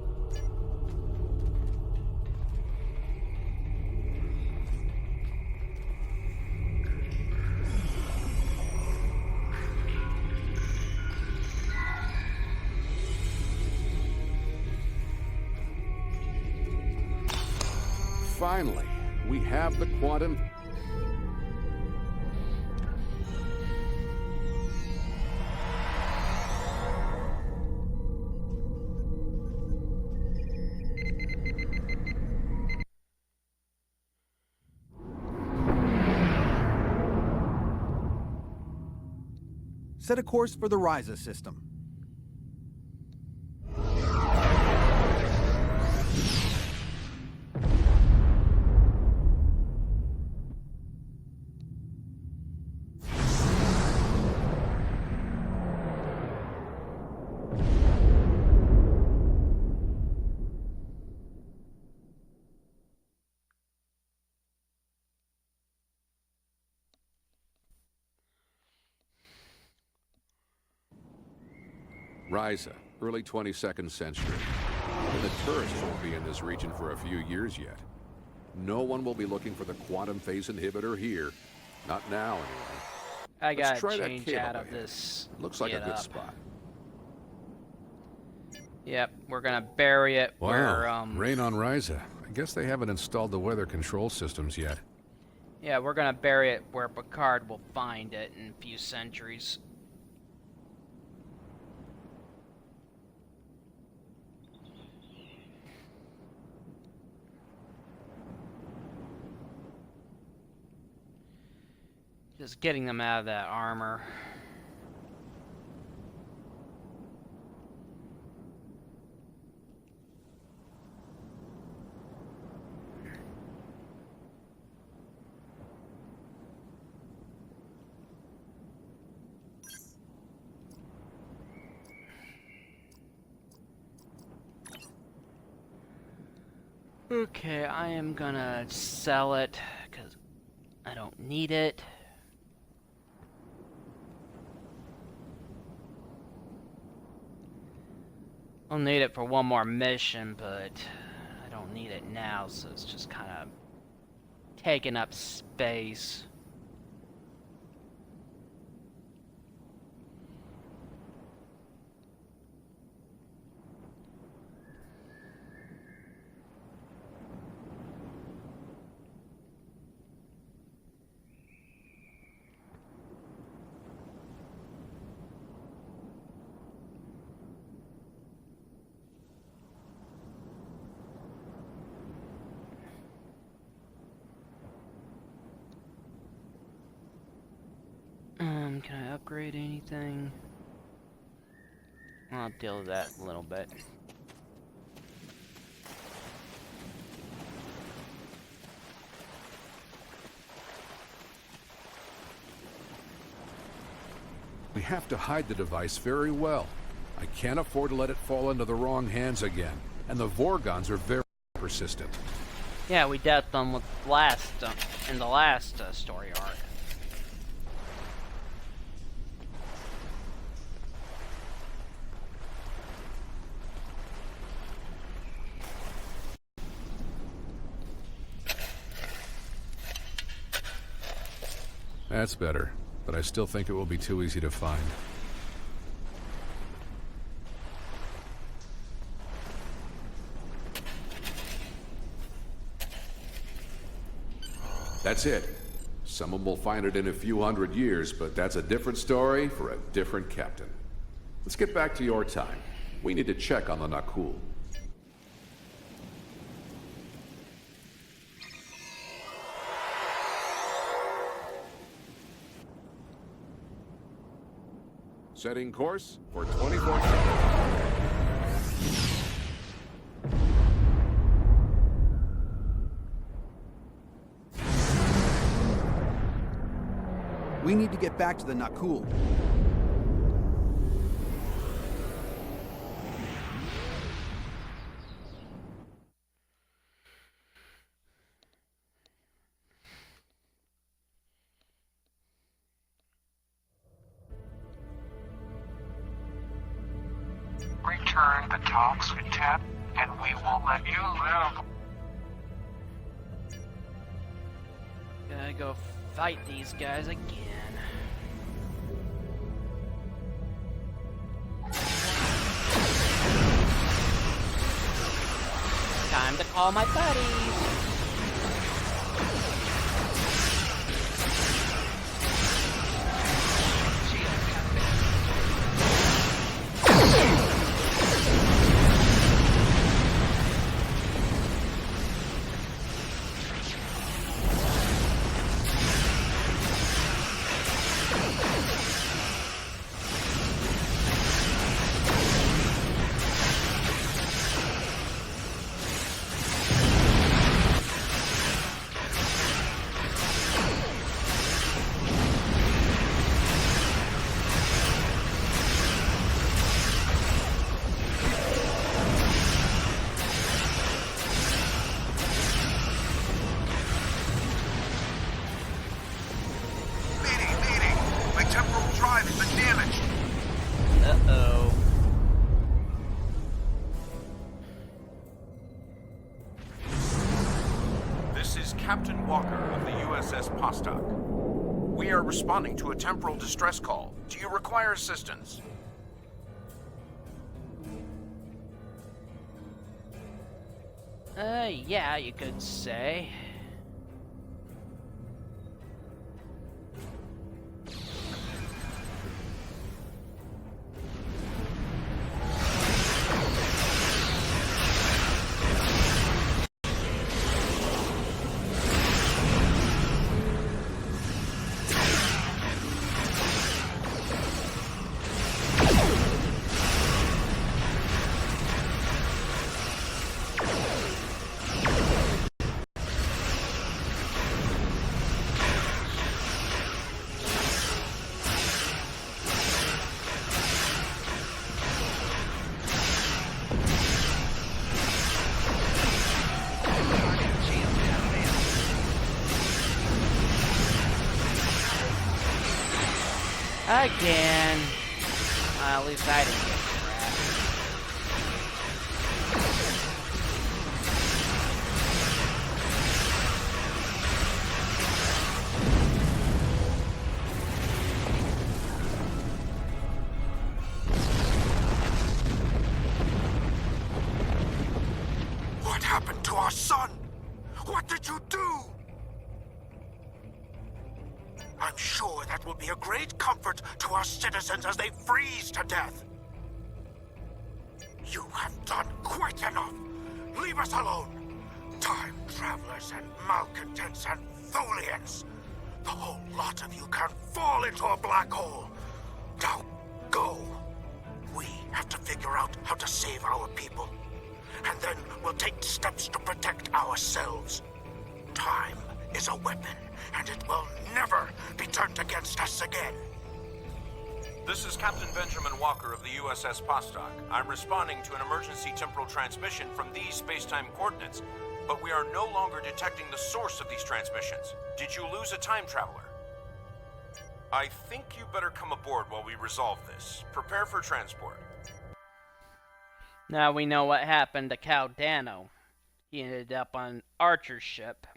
Finally, we have the quantum... Set a course for the Ryza system. Ryza, early 22nd century. And the tourists won't be in this region for a few years yet. No one will be looking for the quantum phase inhibitor here. Not now, anyway. I Let's gotta try that change cave out up of ahead. this. Looks like a get good up. spot. Yep, we're gonna bury it where, Wow, rain on Ryza. I guess they haven't installed the weather control systems yet. Yeah, we're gonna bury it where Picard will find it in a few centuries. Just getting them out of that armor. Okay, I am gonna sell it because I don't need it. I'll need it for one more mission, but I don't need it now, so it's just kind of taking up space. Can I upgrade anything? I'll deal with that a little bit. We have to hide the device very well. I can't afford to let it fall into the wrong hands again. And the Vorgons are very persistent. Yeah, we dealt them with in the last story arc. That's better, but I still think it will be too easy to find. That's it. Someone will find it in a few hundred years, but that's a different story for a different captain. Let's get back to your time. We need to check on the Nakul. Setting course for 24 seconds. We need to get back to the Nakul. Return the Tox Utaht, and we will let you live. Gotta go fight these guys again. Time to call my buddies. Captain Walker of the USS Postok. We are responding to a temporal distress call. Do you require assistance? Yeah, you could say. Again. At least I didn't get trapped. What happened to our son? What did you do? I'm sure that will be a great comfort to our citizens as they freeze to death. You have done quite enough. Leave us alone. Time travelers and malcontents and Tholians. The whole lot of you can fall into a black hole. Now, go. We have to figure out how to save our people. And then we'll take steps to protect ourselves. Time is a weapon, and it will never be turned against us again. This is Captain Benjamin Walker of the USS Postok. I'm responding to an emergency temporal transmission from these space-time coordinates, but we are no longer detecting the source of these transmissions. Did you lose a time traveler? I think you better come aboard while we resolve this. Prepare for transport. Now we know what happened to Caldano. He ended up on Archer's ship.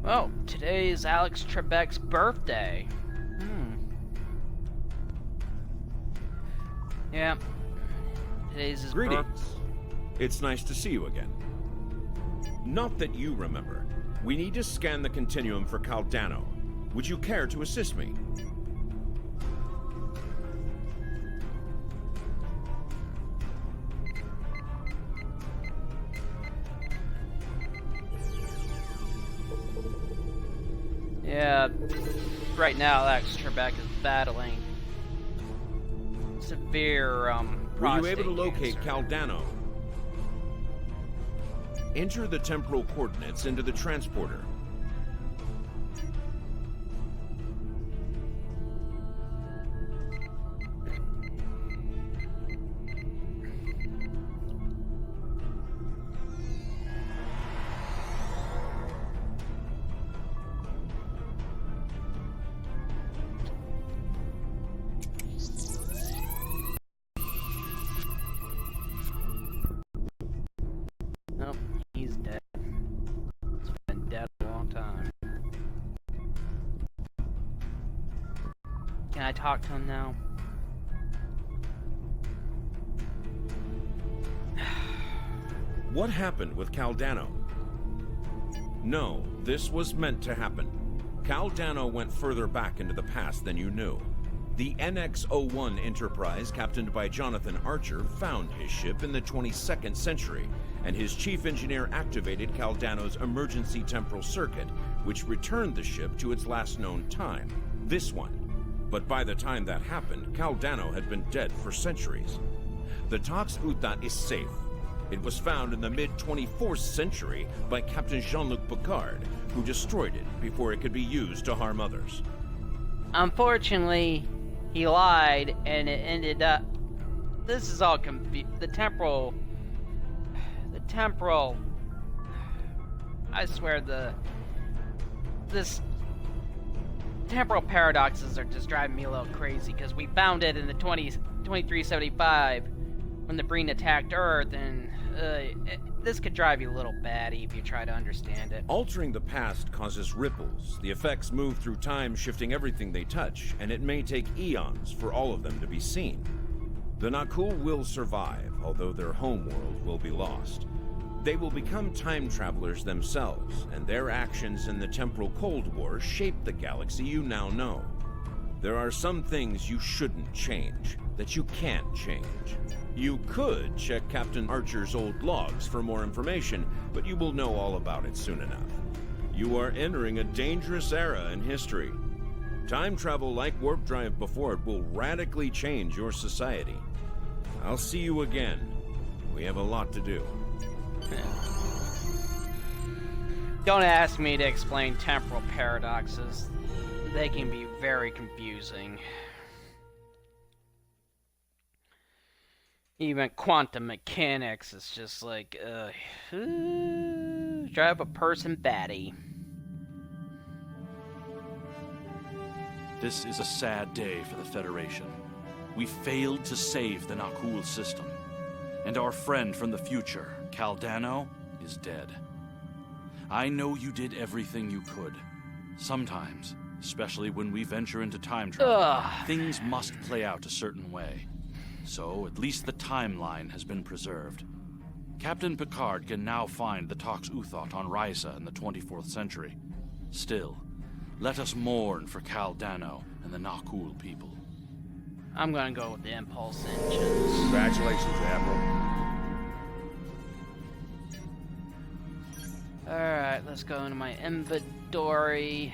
Oh, today is Alex Trebek's birthday. Yeah. Today's his birthday. Greetings. It's nice to see you again. Not that you remember. We need to scan the continuum for Caldano. Would you care to assist me? Yeah, right now Alex Trebek is battling severe Were you able to locate cancer. Caldano? Enter the temporal coordinates into the transporter. Nope, he's dead. He's been dead a long time. Can I talk to him now? What happened with Caldano? No, this was meant to happen. Caldano went further back into the past than you knew. The NX-01 Enterprise, captained by Jonathan Archer, found his ship in the 22nd century, and his chief engineer activated Caldano's emergency temporal circuit, which returned the ship to its last known time, this one. But by the time that happened, Caldano had been dead for centuries. The Tox Utaht is safe. It was found in the mid-24th century by Captain Jean-Luc Picard, who destroyed it before it could be used to harm others. Unfortunately, he lied, and it ended up... This is all the temporal... I swear this temporal paradoxes are just driving me a little crazy, because we found it in the 2375 when the Breen attacked Earth, and this could drive you a little batty if you try to understand it. Altering the past causes ripples. The effects move through time, shifting everything they touch, and it may take eons for all of them to be seen. The Nakul will survive, although their homeworld will be lost. They will become time travelers themselves, and their actions in the temporal Cold War shaped the galaxy you now know. There are some things you shouldn't change, that you can't change. You could check Captain Archer's old logs for more information, but you will know all about it soon enough. You are entering a dangerous era in history. Time travel like warp drive before it will radically change your society. I'll see you again. We have a lot to do. Don't ask me to explain temporal paradoxes. They can be very confusing. Even quantum mechanics is just like, drive a person batty. This is a sad day for the Federation. We failed to save the Nakul system. And our friend from the future, Caldano, is dead. I know you did everything you could. Sometimes, especially when we venture into time travel, things must play out a certain way. So, at least the timeline has been preserved. Captain Picard can now find the Tox Utaht on Risa in the 24th century. Still, let us mourn for Caldano and the Nakul people. I'm gonna go with the impulse engines. Congratulations, Admiral. Alright, let's go into my inventory.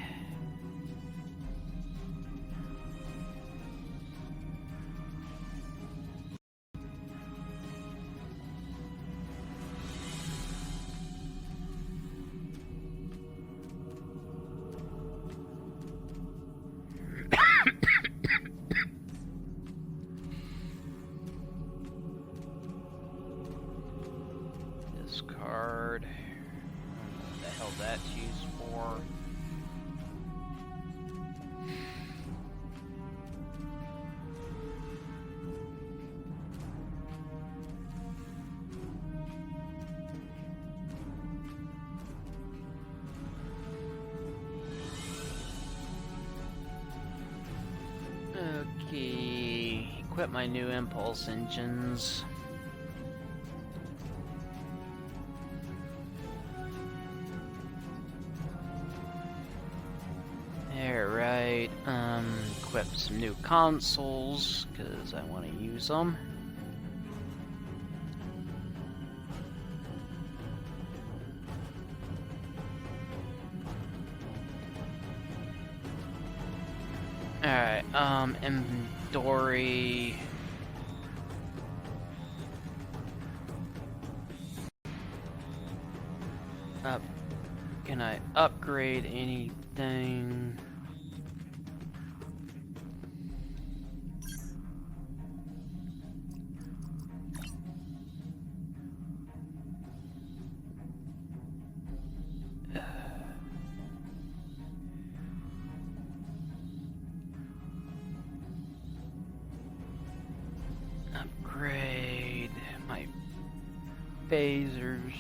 Discard. What the hell that's used for? Okay, equip my new impulse engines. Alright, equip some new consoles, because I want to use them. Alright, inventory. Can I upgrade anything? Upgrade my phasers.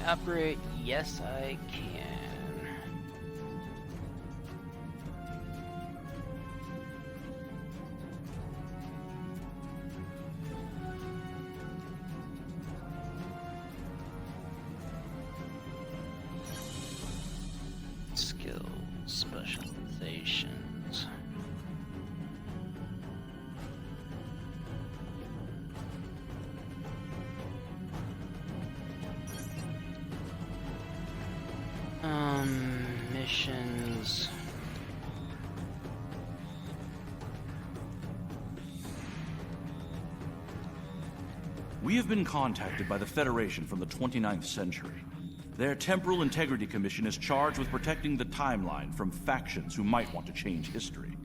Upgrade? Yes, I can. Skill specializations. Missions. We have been contacted by the Federation from the 29th century. Their Temporal Integrity Commission is charged with protecting the timeline from factions who might want to change history.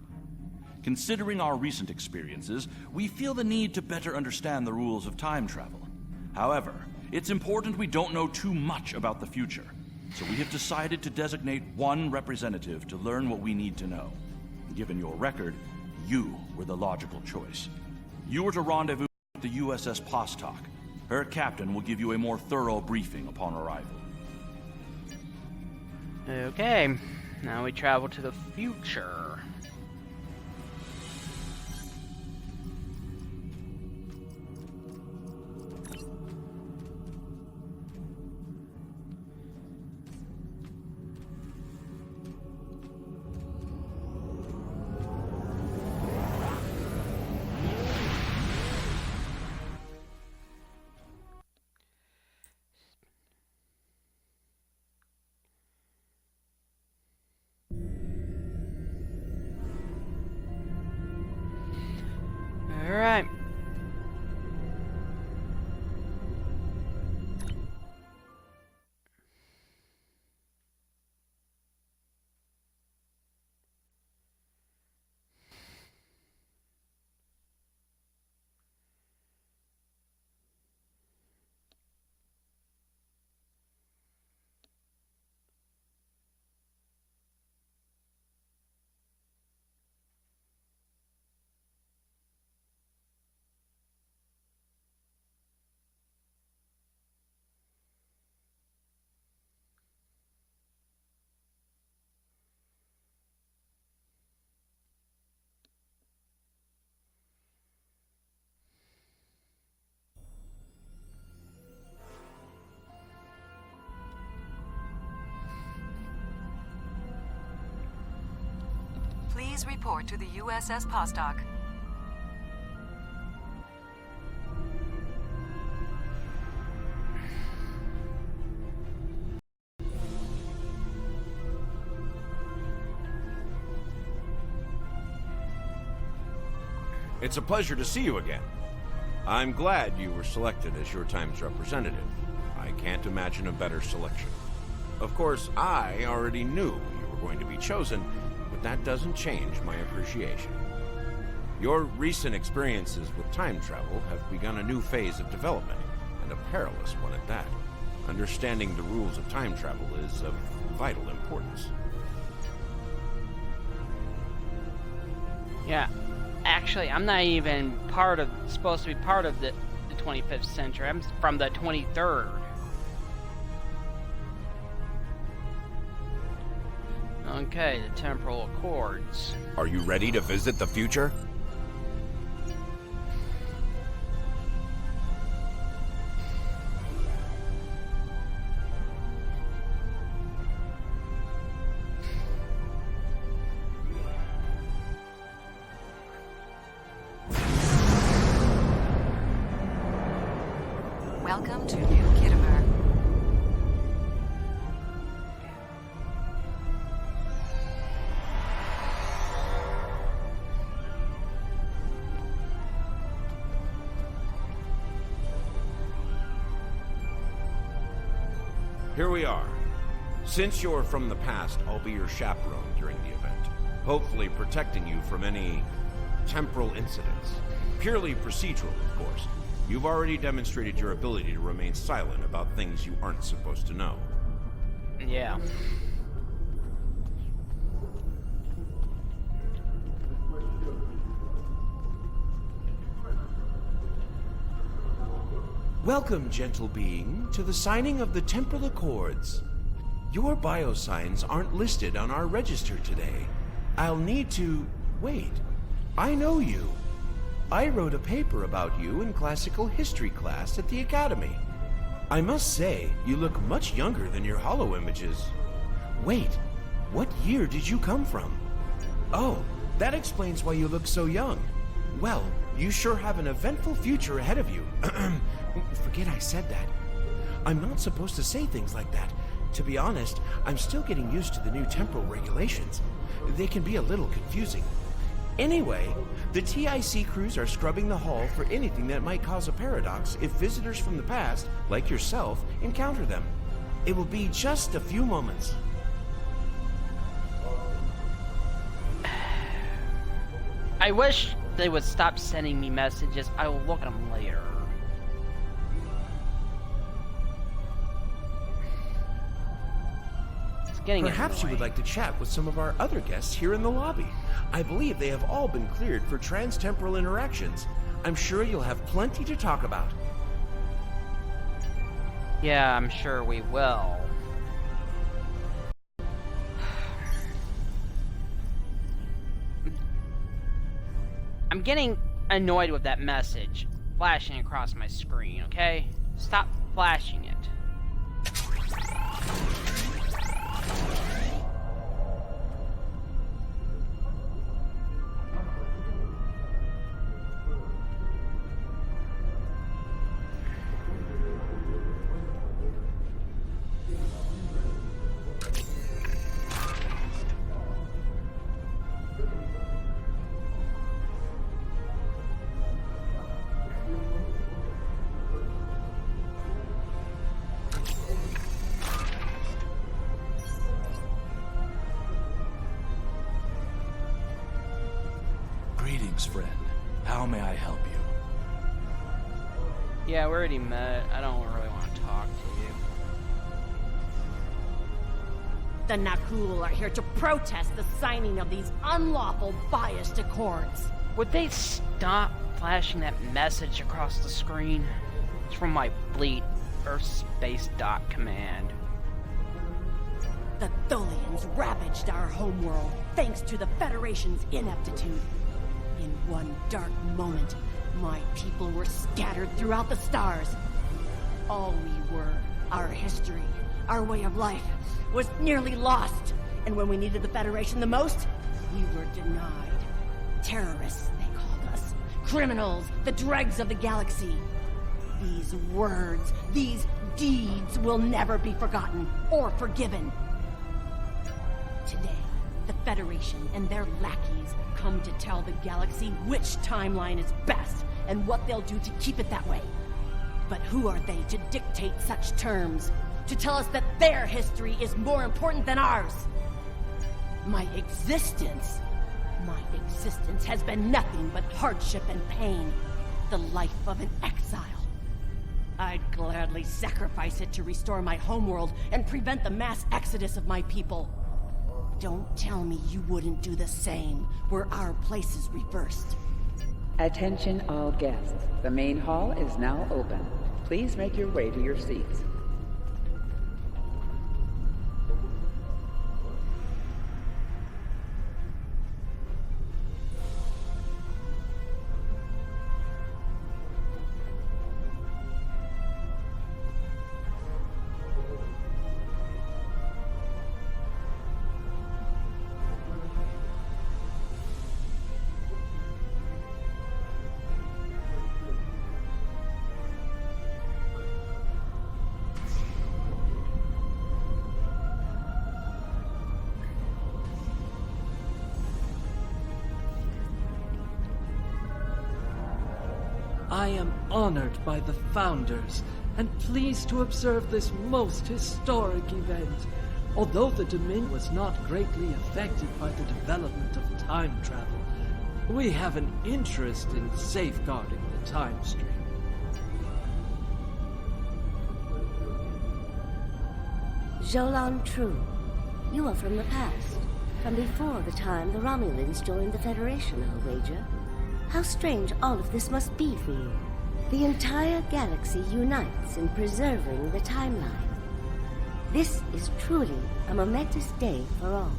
Considering our recent experiences, we feel the need to better understand the rules of time travel. However, it's important we don't know too much about the future, so we have decided to designate one representative to learn what we need to know. Given your record, you were the logical choice. You were to rendezvous with the USS Postok. Her captain will give you a more thorough briefing upon arrival. Okay, now we travel to the future. Alright. Please report to the USS Postok. It's a pleasure to see you again. I'm glad you were selected as your time's representative. I can't imagine a better selection. Of course, I already knew you were going to be chosen, but that doesn't change my appreciation. Your recent experiences with time travel have begun a new phase of development, and a perilous one at that. Understanding the rules of time travel is of vital importance. Yeah. Actually, I'm not even supposed to be part of the 25th century. I'm from the 23rd. Okay, the temporal accords. Are you ready to visit the future? Welcome to New Kittimer. Here we are. Since you're from the past, I'll be your chaperone during the event, hopefully protecting you from any temporal incidents. Purely procedural, of course. You've already demonstrated your ability to remain silent about things you aren't supposed to know. Yeah. Welcome, gentle being, to the signing of the Temporal Accords. Your biosigns aren't listed on our register today. I'll need to... Wait. I know you. I wrote a paper about you in classical history class at the Academy. I must say, you look much younger than your holo images. Wait, what year did you come from? Oh, that explains why you look so young. Well, you sure have an eventful future ahead of you. Forget I said that. I'm not supposed to say things like that. To be honest, I'm still getting used to the new temporal regulations. They can be a little confusing. Anyway, the TIC crews are scrubbing the hull for anything that might cause a paradox if visitors from the past, like yourself, encounter them. It will be just a few moments. I wish they would stop sending me messages. I will look at them later. It's getting Perhaps you annoying. would like to chat with some of our other guests here in the lobby. I believe they have all been cleared for trans-temporal interactions. I'm sure you'll have plenty to talk about. Yeah, I'm sure we will. I'm getting annoyed with that message flashing across my screen, okay? Stop flashing it. Greetings, friend. How may I help you? Yeah, we already met. I don't really want to talk to you. The Nakul are here to protest the signing of these unlawful biased accords. Would they stop flashing that message across the screen? It's from my fleet, Earth Space Dock Command. The Tholians ravaged our homeworld thanks to the Federation's ineptitude. In one dark moment, my people were scattered throughout the stars. All we were, our history, our way of life, was nearly lost. And when we needed the Federation the most, we were denied. Terrorists, they called us. Criminals, the dregs of the galaxy. These words, these deeds will never be forgotten or forgiven. Today, the Federation and their lackeys come to tell the galaxy which timeline is best and what they'll do to keep it that way. But who are they to dictate such terms? To tell us that their history is more important than ours? My existence has been nothing but hardship and pain. The life of an exile. I'd gladly sacrifice it to restore my homeworld and prevent the mass exodus of my people. Don't tell me you wouldn't do the same, were our places reversed. Attention all guests. The main hall is now open. Please make your way to your seats. I am honored by the Founders, and pleased to observe this most historic event. Although the Dominion was not greatly affected by the development of time travel, we have an interest in safeguarding the time stream. Jolan True, you are from the past, from before the time the Romulans joined the Federation, I'll wager. How strange all of this must be for you. The entire galaxy unites in preserving the timeline. This is truly a momentous day for all.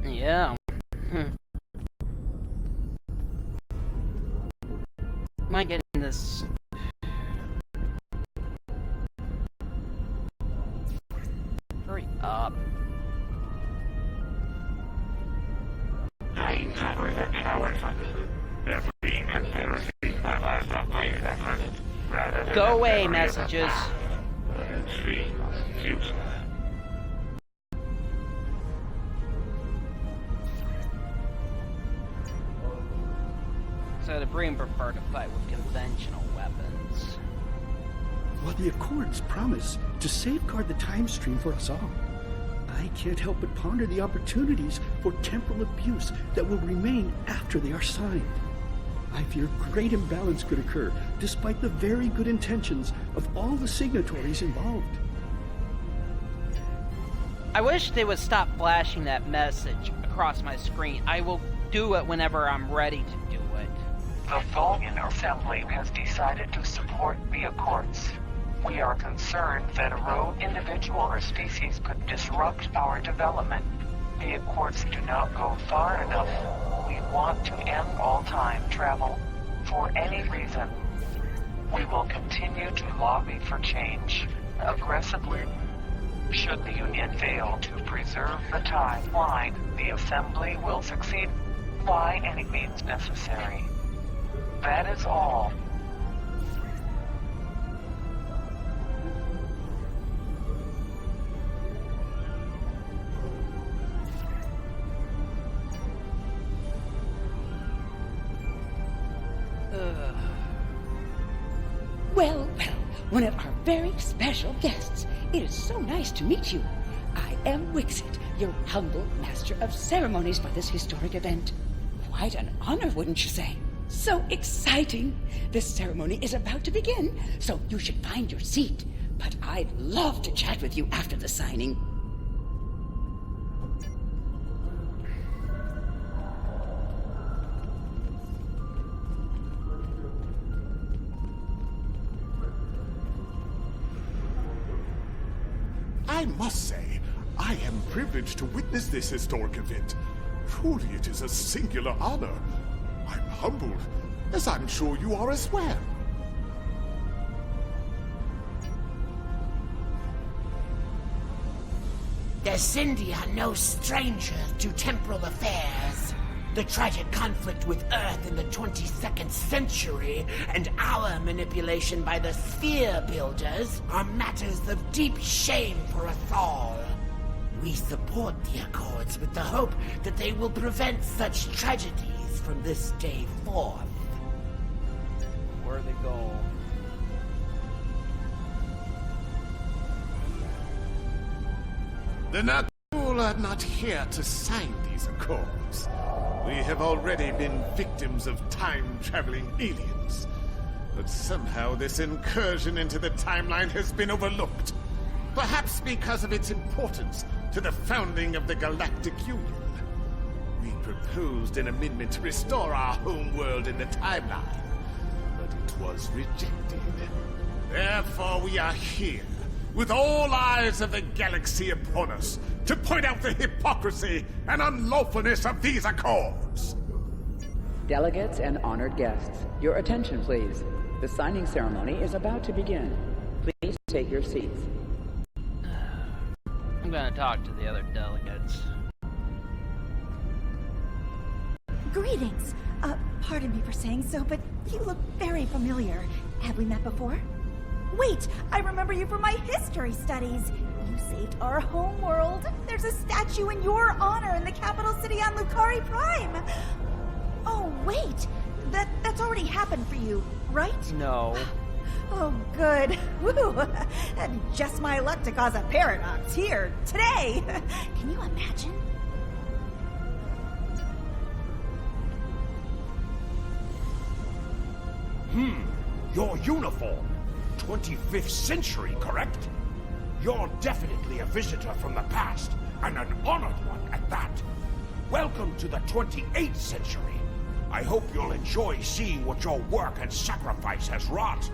Yeah. Am I getting this? Hurry up. I cover the powers of every conspiracy that has a way that hurt it, rather than Go away, messages. It seems futile. So the Breen prefer to fight with conventional weapons. while the Accords promise to safeguard the time stream for us all, I can't help but ponder the opportunities for temporal abuse that will remain after they are signed. I fear great imbalance could occur, despite the very good intentions of all the signatories involved. I wish they would stop flashing that message across my screen. I will do it whenever I'm ready to do it. The Tholian Assembly has decided to support the Accords. We are concerned that a rogue individual or species could disrupt our development. The Accords do not go far enough. We want to end all time travel for any reason. We will continue to lobby for change aggressively. Should the Union fail to preserve the timeline, the Assembly will succeed by any means necessary. That is all. Well, one of our very special guests. It is so nice to meet you. I am Wixit, your humble master of ceremonies for this historic event. Quite an honor, wouldn't you say? So exciting! This ceremony is about to begin, so you should find your seat. But I'd love to chat with you after the signing. I must say, I am privileged to witness this historic event. Truly, it is a singular honor. I'm humbled, as I'm sure you are as well. The Cindy are no strangers to temporal affairs. The tragic conflict with Earth in the 22nd century and our manipulation by the Sphere Builders are matters of deep shame for us all. We support the Accords with the hope that they will prevent such tragedies from this day forth. Where they go? The Nakul are not here to sign these Accords. We have already been victims of time-traveling aliens. But somehow this incursion into the timeline has been overlooked. Perhaps because of its importance to the founding of the Galactic Union. We proposed an amendment to restore our home world in the timeline, but it was rejected. Therefore we are here, with all eyes of the galaxy upon us, to point out the hypocrisy and unlawfulness of these Accords. Delegates and honored guests, your attention please. The signing ceremony is about to begin. Please take your seats. I'm gonna talk to the other delegates. Greetings. Pardon me for saying so, but you look very familiar. Have we met before? Wait, I remember you from my history studies. You saved our home world. There's a statue in your honor in the capital city on Lucari Prime. Oh, wait. That's already happened for you, right? No. Oh, good. Woo! Just my luck to cause a paradox here, today. Can you imagine? Your uniform. 25th century, correct? You're definitely a visitor from the past, and an honored one at that. Welcome to the 28th century. I hope you'll enjoy seeing what your work and sacrifice has wrought.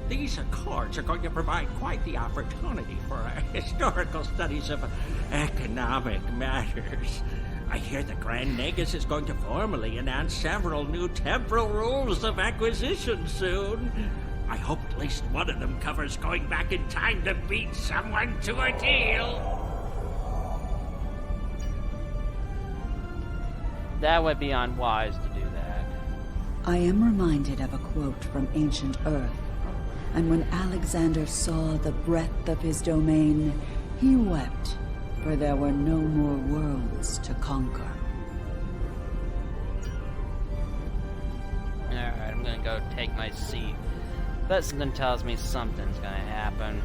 These Accords are going to provide quite the opportunity for historical studies of economic matters. I hear the Grand Nagus is going to formally announce several new temporal rules of acquisition soon. I hope at least one of them covers going back in time to beat someone to a deal. That would be unwise to do that. I am reminded of a quote from ancient Earth. And when Alexander saw the breadth of his domain, he wept, for there were no more worlds to conquer. go take my seat. But something tells me something's gonna happen.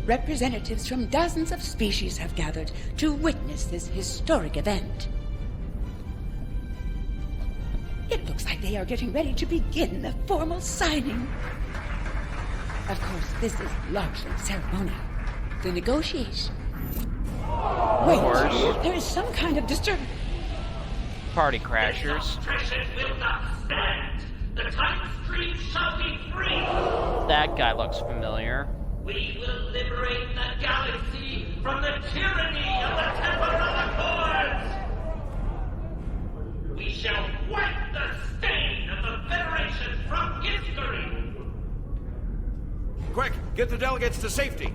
Representatives from dozens of species have gathered to witness this historic event. It looks like they are getting ready to begin the formal signing. Of course, this is largely ceremonial. The negotiation. Wait, there is some kind of disturbance. Party crashers. Will not stand. The time stream shall be free. That guy looks familiar. We will liberate the galaxy from the tyranny of the Temporal Accords. We shall wipe the stain of the Federation from history. Quick, get the delegates to safety.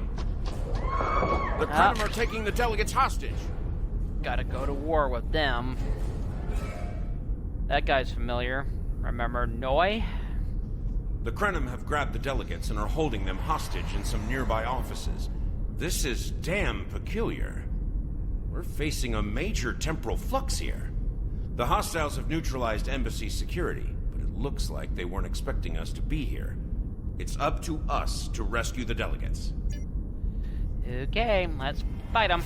The Krenim are taking the delegates hostage. Gotta go to war with them. That guy's familiar. Remember Noi? The Krenim have grabbed the delegates and are holding them hostage in some nearby offices. This is damn peculiar. We're facing a major temporal flux here. The hostiles have neutralized embassy security, but it looks like they weren't expecting us to be here. It's up to us to rescue the delegates. Okay, let's fight them.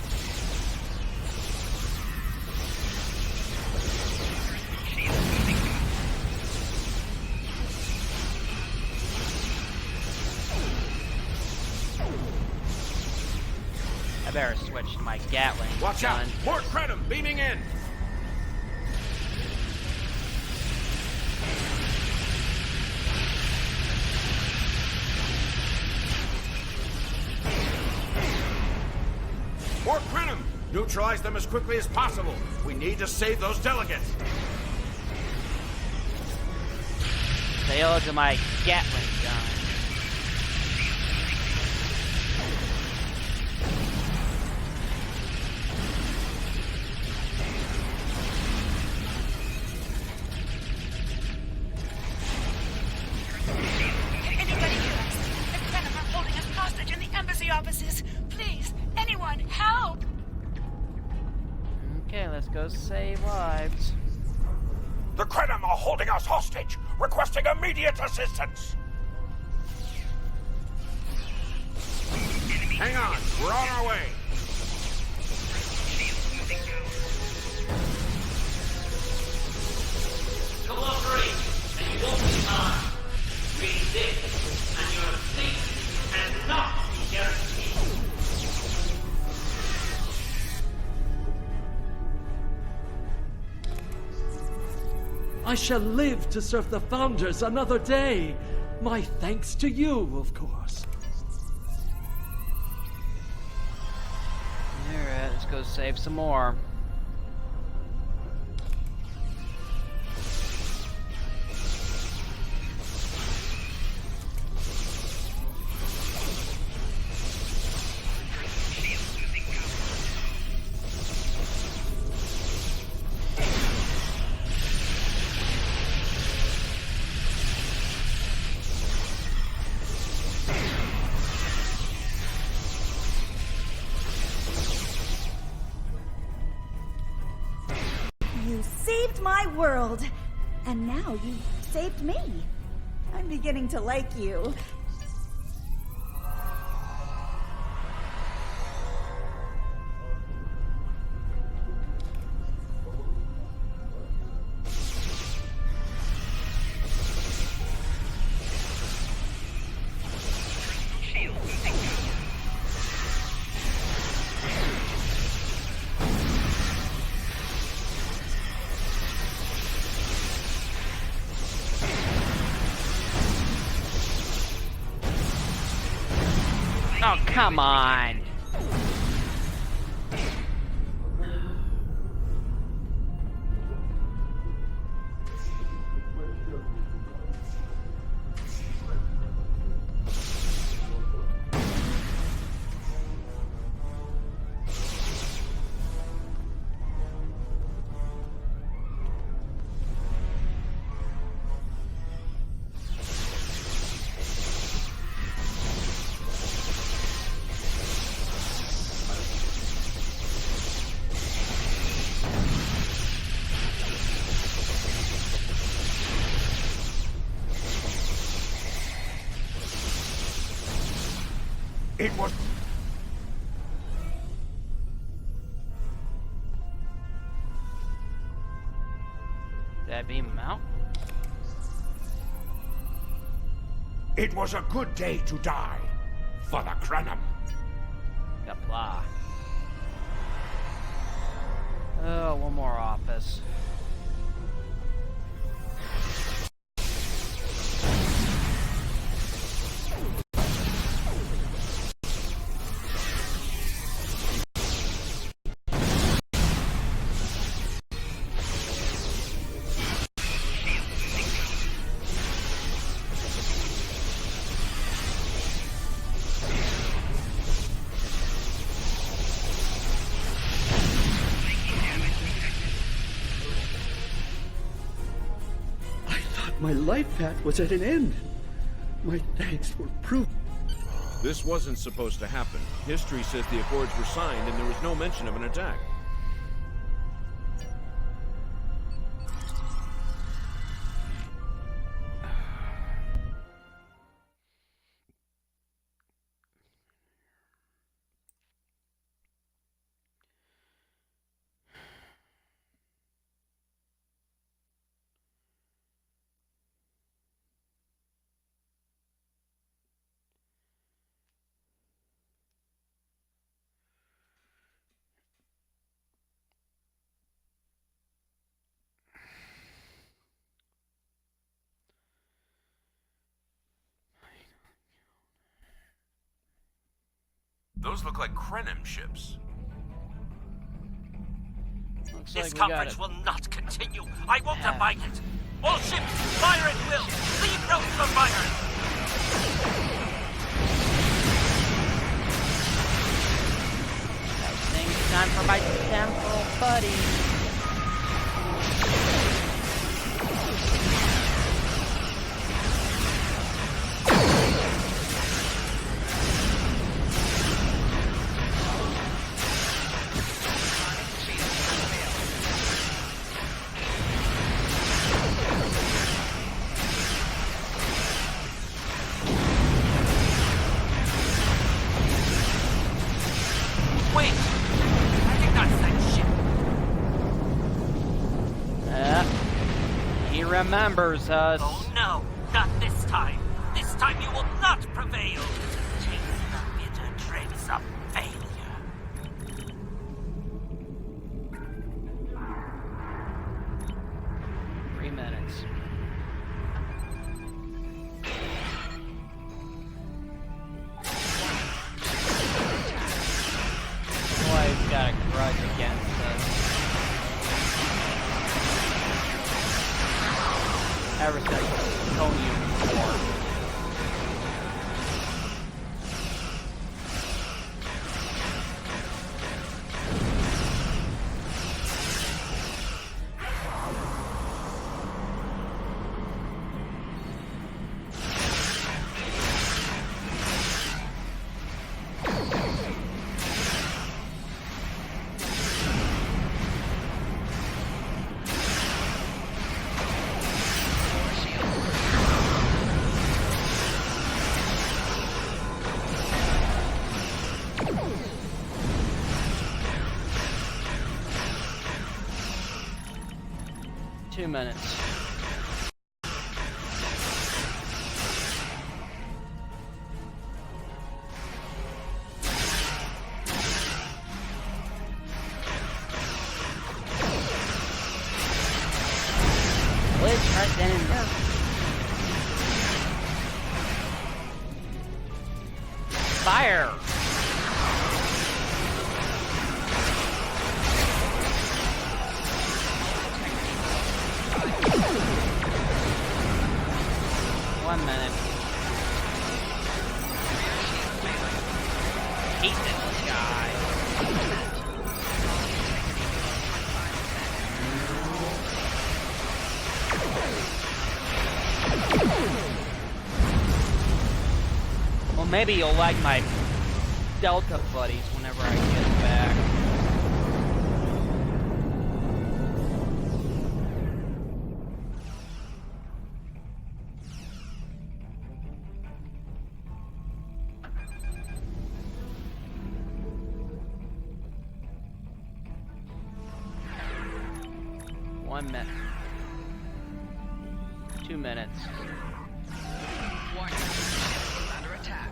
I better switch to my Gatling. Watch out! More Krenim beaming in! More Krenim! Neutralize them as quickly as possible. We need to save those delegates. Say hello to my Gatling gun. Anybody hear us? The Krenim are holding us hostage in the embassy offices. Please, anyone, help! Okay, let's go save lives. The Krenim are holding us hostage, requesting immediate assistance. Hang on, we're on our way. Cooperate, and you won't be harmed. Resist, and your safety cannot be guaranteed. I shall live to serve the Founders another day. My thanks to you, of course. Alright, let's go save some more. You saved my world, and now you saved me. I'm beginning to like you. Oh, come on. It was... Did I beam him out? It was a good day to die. For the Krenim. Kapla. Oh, one more office. My life path was at an end. My thanks were proved. This wasn't supposed to happen. History says the Accords were signed and there was no mention of an attack. Those look like Krenim ships. Looks This like we got conference it. will not continue. I won't abide it. All ships, fire at will. Leave no survivors. I think it's time for my temple buddy. Wait! I think that's that ship. He remembers us. Oh no, not this time. This time you will not prevail. Taste the bitter dregs of failure. 3 minutes. Boy, I've got a grudge against us. Ever since Tony War. Two minutes. Blitz right then and there. Fire! One minute. Hate this guy. Well, maybe you'll like my Delta buddies whenever I get back. 1 minute. 2 minutes. Warning. Under attack.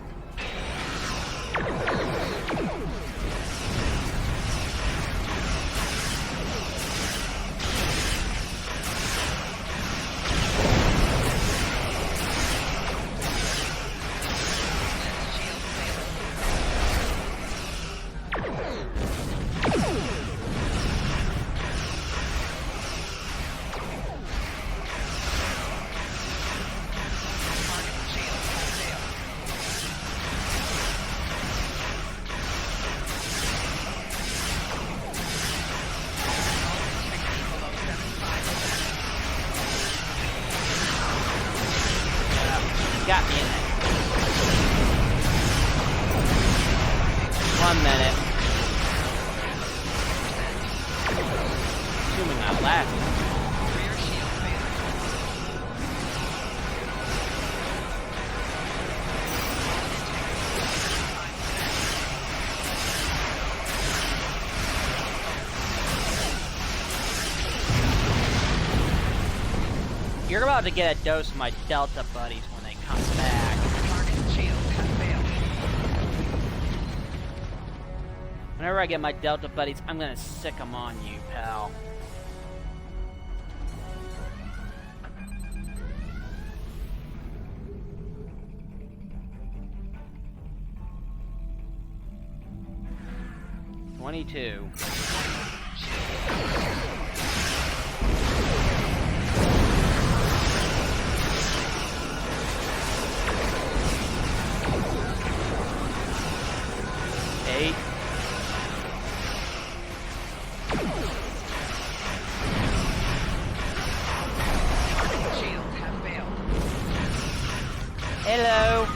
Got me in there. 1 minute. Assuming I'll last. You're about to get a dose of my Delta buddies when they come back. Target shield has failed. Whenever I get my Delta buddies, I'm gonna sick them on you, pal. $22. Hello.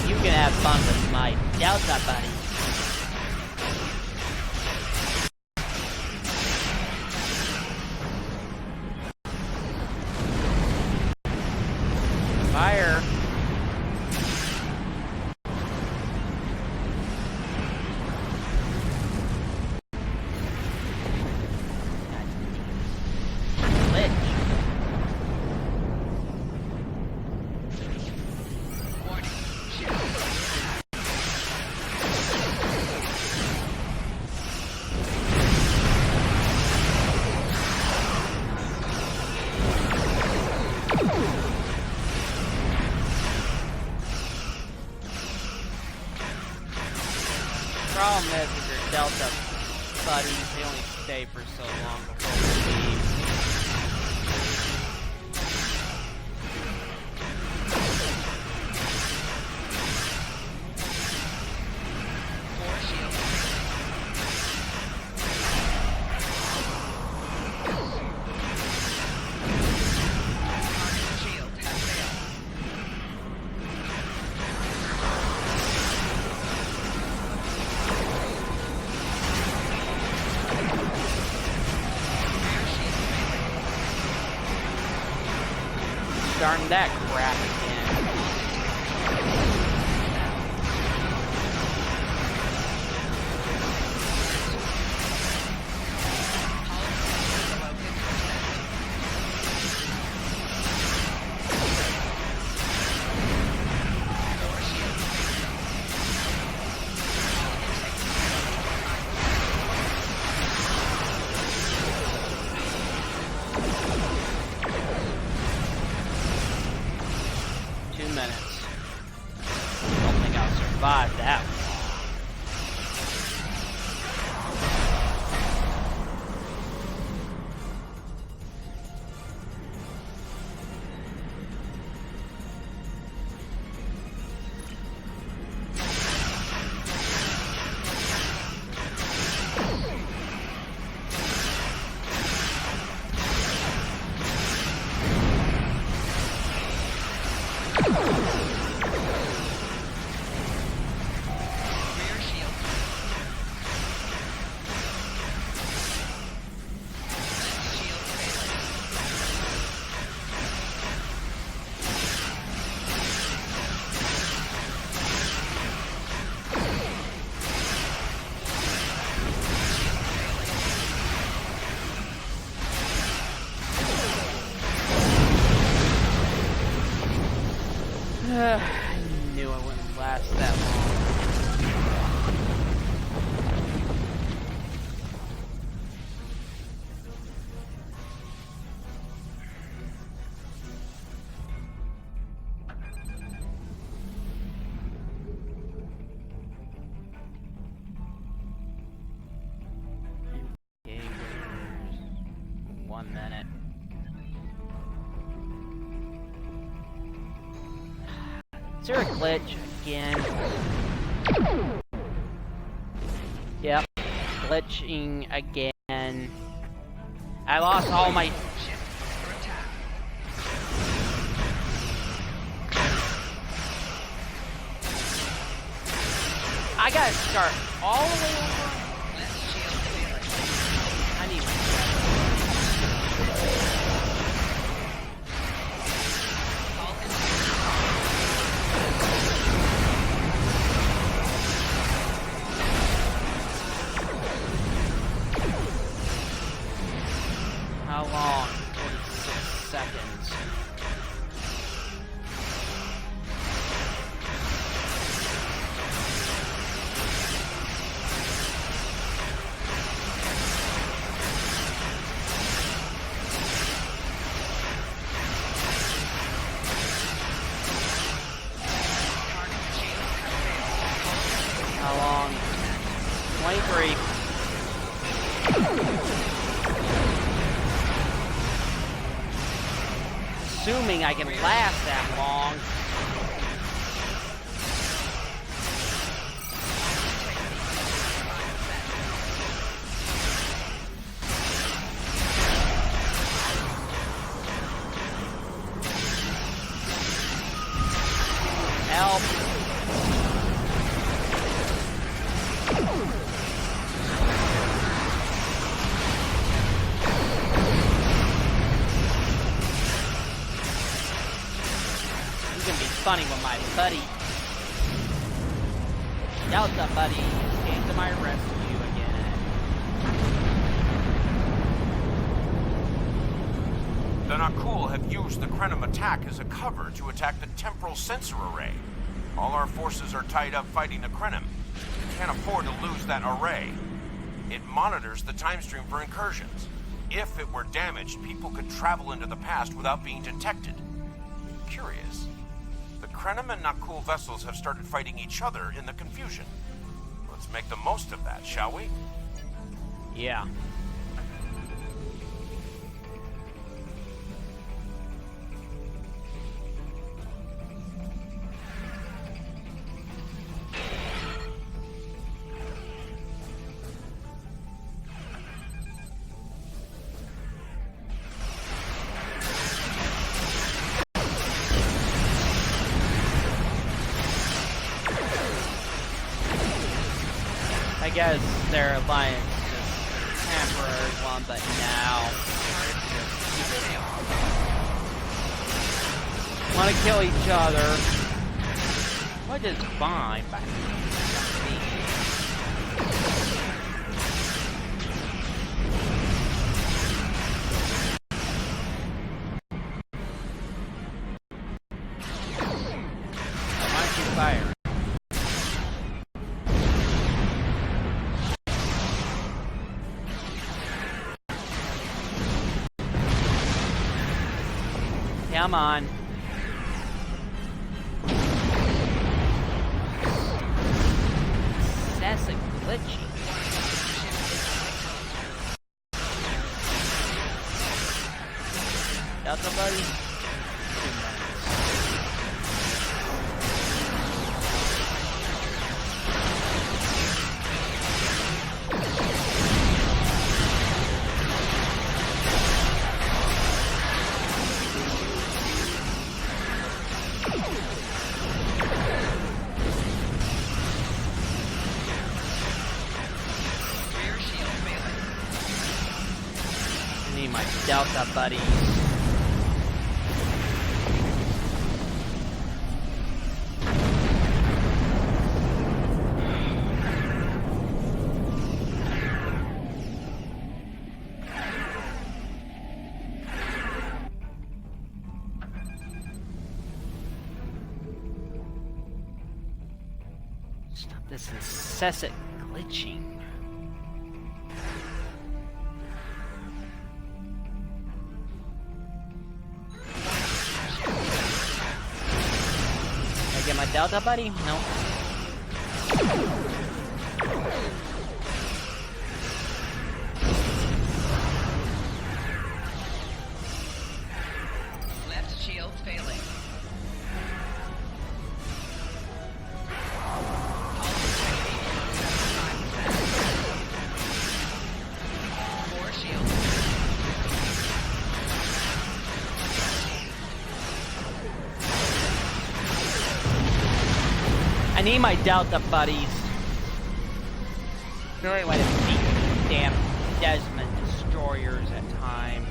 You can have fun with my Delta buddy. Fire. Problem is with your Delta buddies, they only stay for so long before they leave. Darn that crap again. 1 minute. Is there a glitch again? Yep, glitching again. I lost all my... I gotta start all the way over. I need my... How long? 46 seconds. How long? 23. Assuming I can last that long. Help. Funny with my buddy. Delta buddy came to my rescue again. The Nakul have used the Krenim attack as a cover to attack the temporal sensor array. All our forces are tied up fighting the Krenim. We can't afford to lose that array. It monitors the time stream for incursions. If it were damaged, people could travel into the past without being detected. Curious. The Krenim and Nakul vessels have started fighting each other in the confusion. Let's make the most of that, shall we? Yeah. I guess their alliance is a temporary one, but now want to kill each other, which is fine by me. Why don't you fire? Come on. Excessive glitchy. Delta buddy. 2 minutes. Need my Delta buddies. Stop this incessant glitching. Get my Delta buddy? No. need my Delta buddies. Really want to beat these damn Desmond destroyers at time.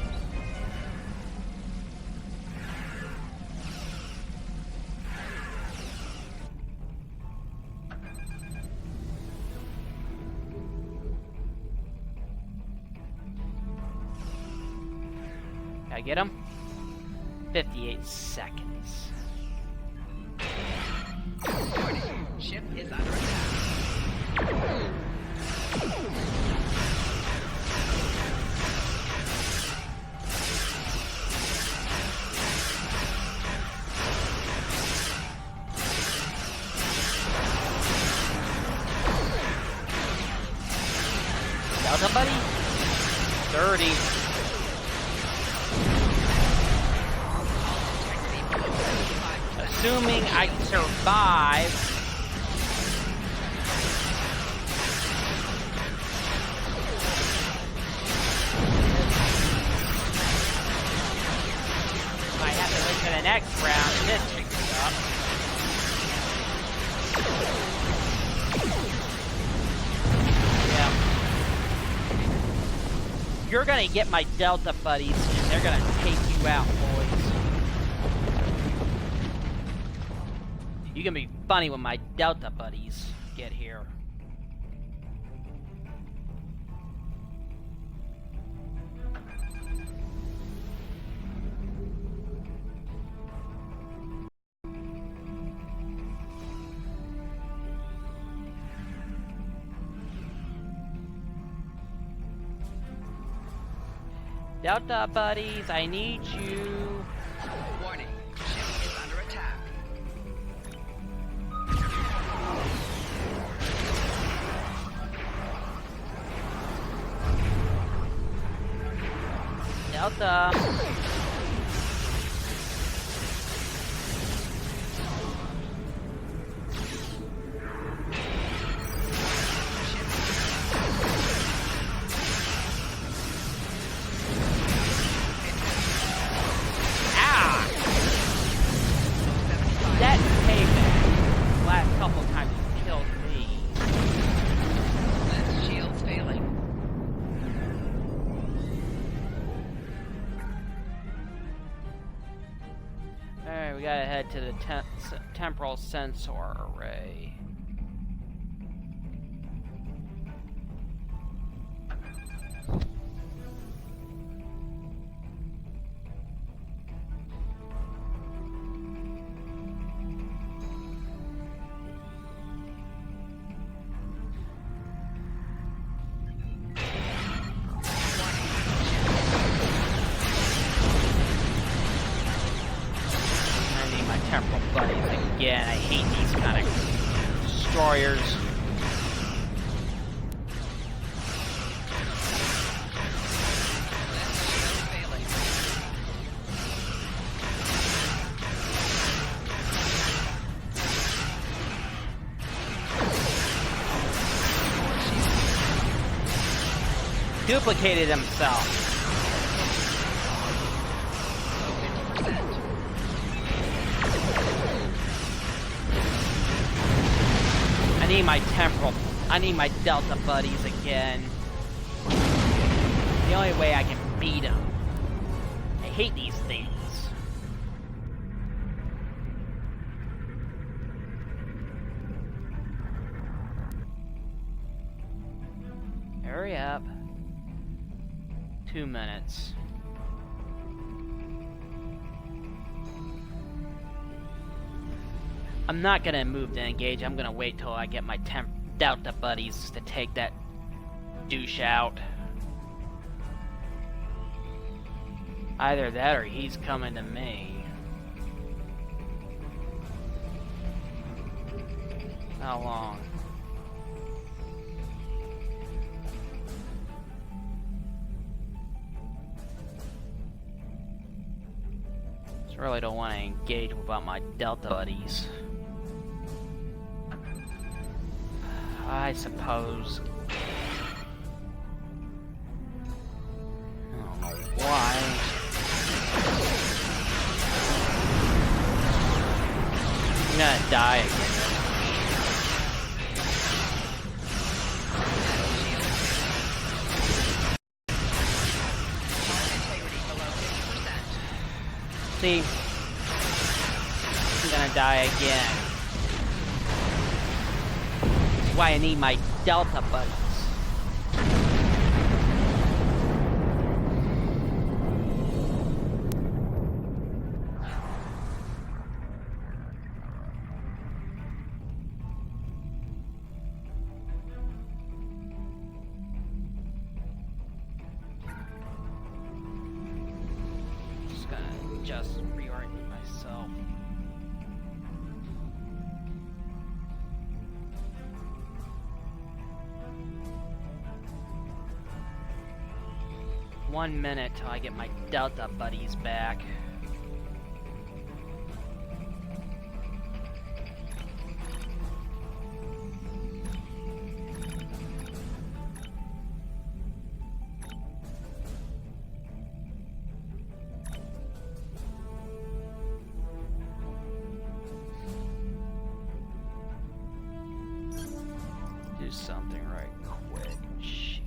Can I get him? 58 seconds. Warning. Ship is under attack. Delta buddy? 30. Assuming I survive. Might have to wait for the next round if this picks up. Yeah. You're gonna get my Delta buddies, and they're gonna take you out, boys. You can be funny when my Delta buddies get here. Delta buddies, I need you. Warning. Ship is under attack. Delta. Ah! That payback. Last couple times you killed me. Lens shields failing. Alright, we gotta head to the temporal sensor array. I need my temporal buddies again. I hate these kind of destroyers. Duplicated himself. I need my Delta buddies again. The only way I can beat them. I hate these things. Hurry up. 2 minutes. I'm not gonna move to engage. I'm gonna wait till I get my Delta buddies to take that douche out. Either that or he's coming to me. How long? Just really don't want to engage without my Delta buddies. I suppose. I don't know why. I'm gonna die again. See? I'm gonna die again. That's why I need my Delta buddies. Just reorient myself. One minute till I get my Delta buddies back. Do something right quick. Shit.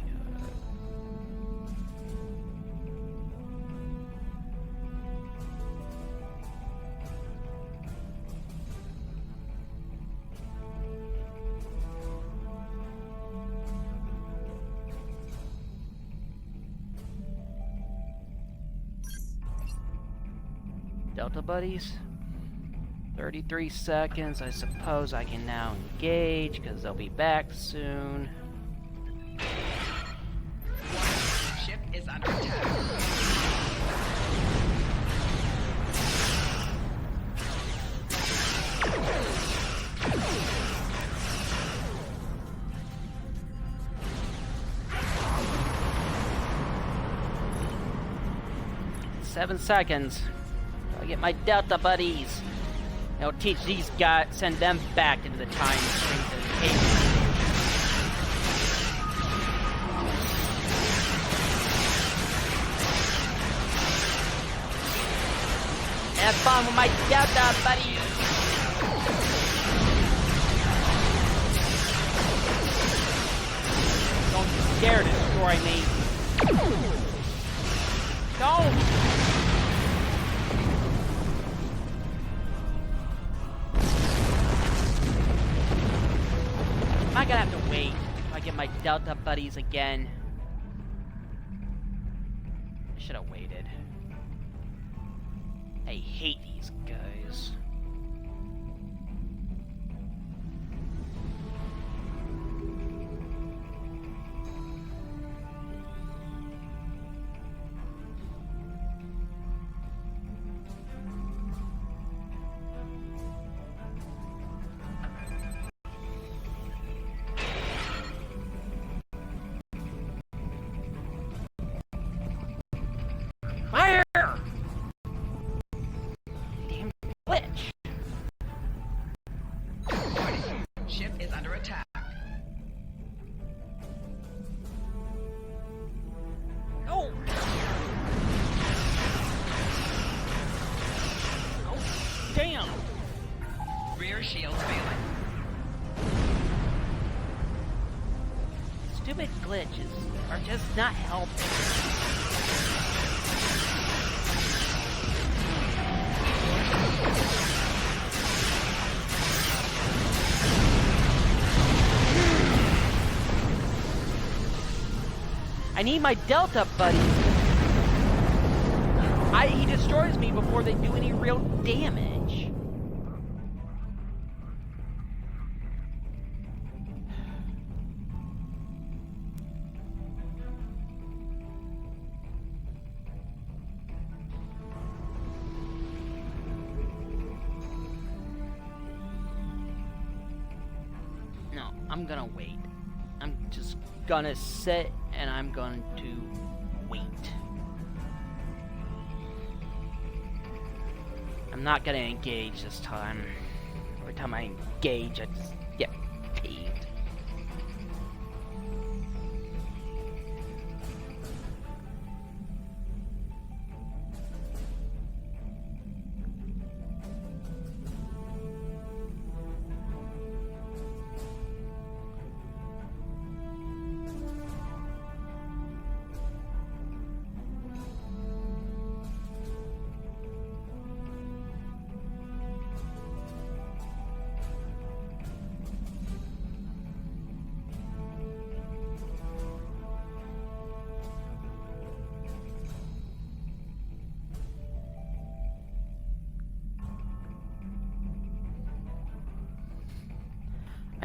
Delta buddies. 33 seconds. I suppose I can now engage because they'll be back soon. Ship is under attack. Seven seconds. I get my Delta buddies. It'll teach these guys, send them back into the time stream to escape. Have fun with my Delta buddies. Don't dare destroy me. Don't! Am I gonna have to wait till I get my Delta buddies again? I should have waited. I hate these guys. Fire! Damn glitch. Warning. Ship is under attack. No! Oh, damn! Rear shields failing. Stupid glitches are just not helping. I need my Delta buddies. He destroys me before they do any real damage. No, I'm gonna wait. I'm just gonna sit and I'm going to wait. I'm not gonna engage this time. Every time I engage, I just get paved.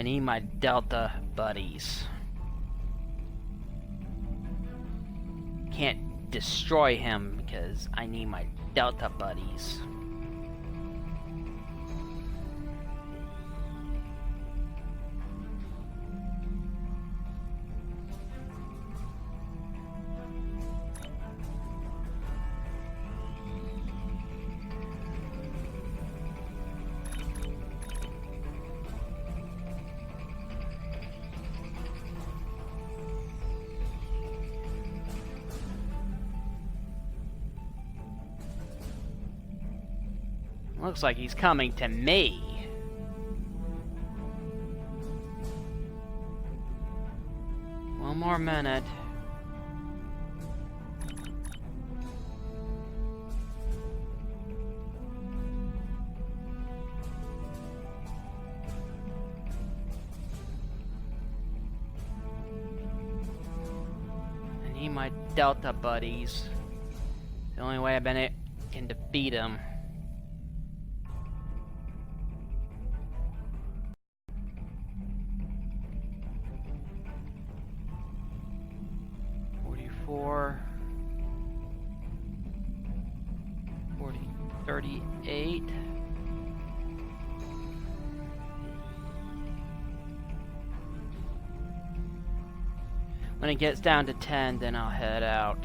I need my Delta buddies. Can't destroy him because I need my Delta buddies. Looks like he's coming to me. One more minute. I need my Delta buddies. The only way can defeat him. For 38. When it gets down to 10, then I'll head out.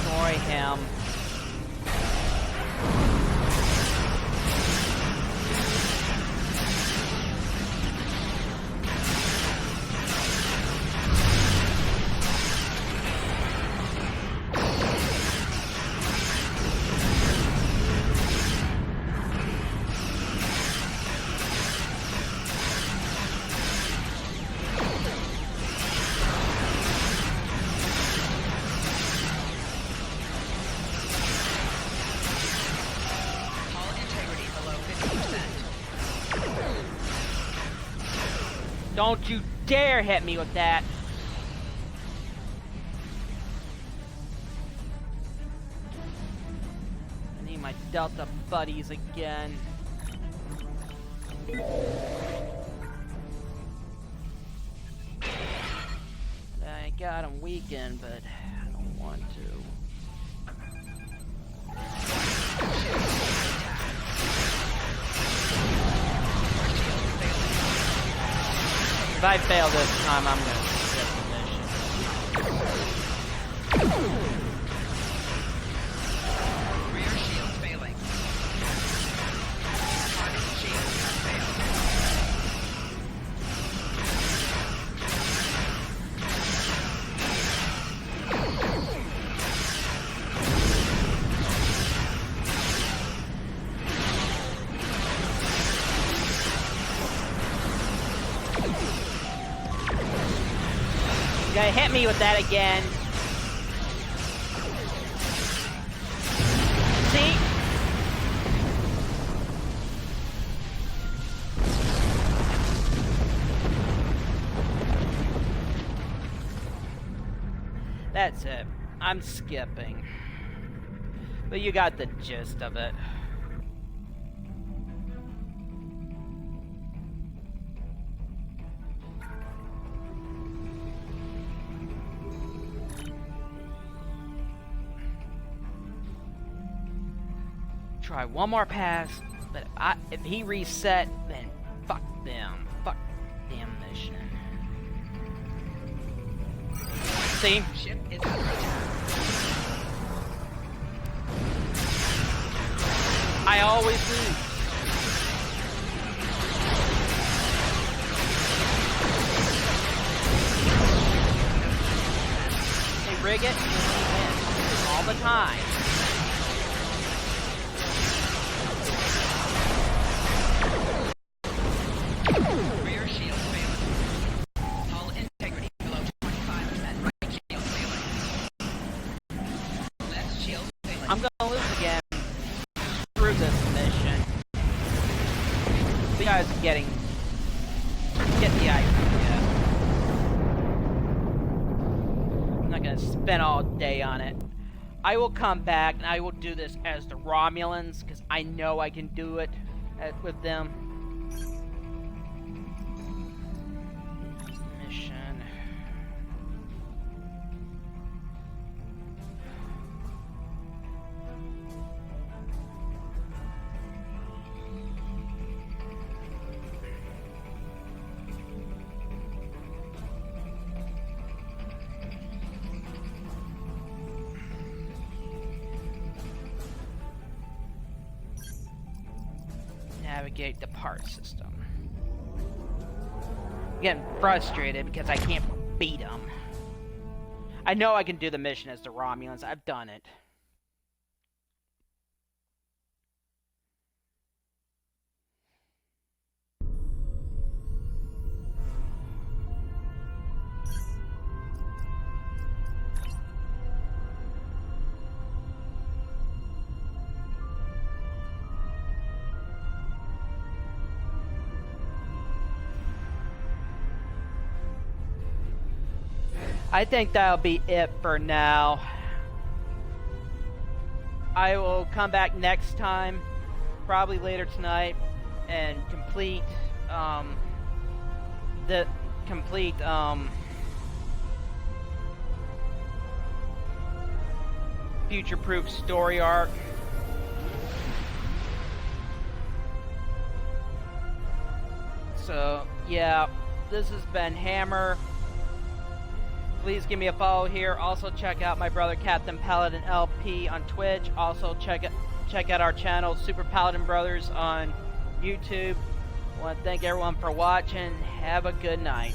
Destroy him. Don't you dare hit me with that! I need my Delta buddies again. I got them weakened, but I don't want to. If I fail this time, I'm gonna skip the mission. Rear shield failing. Target shield failed. You're gonna hit me with that again. See? That's it. I'm skipping. But you got the gist of it. Try one more pass, but if he reset, then fuck them. Fuck damn mission. See? Ship is under attack. I always lose. They rig it and we win all the time. Rear shield failing. Hull integrity below 25%. Right shield failing. Left shield failing. I'm gonna lose again through this mission. You guys are get the idea. I'm not gonna spend all day on it. I will come back and I will do this as the Romulans because I know I can do it with them. Mission. Navigate the part system. I'm getting frustrated because I can't beat them. I know I can do the mission as the Romulans. I've done it. I think that'll be it for now. I will come back next time, probably later tonight, and complete future-proof story arc. So yeah, this has been Hammer. Please give me a follow here. Also check out my brother Captain Paladin LP on Twitch. Also check out our channel Super Paladin Brothers on YouTube. I want to thank everyone for watching. Have a good night.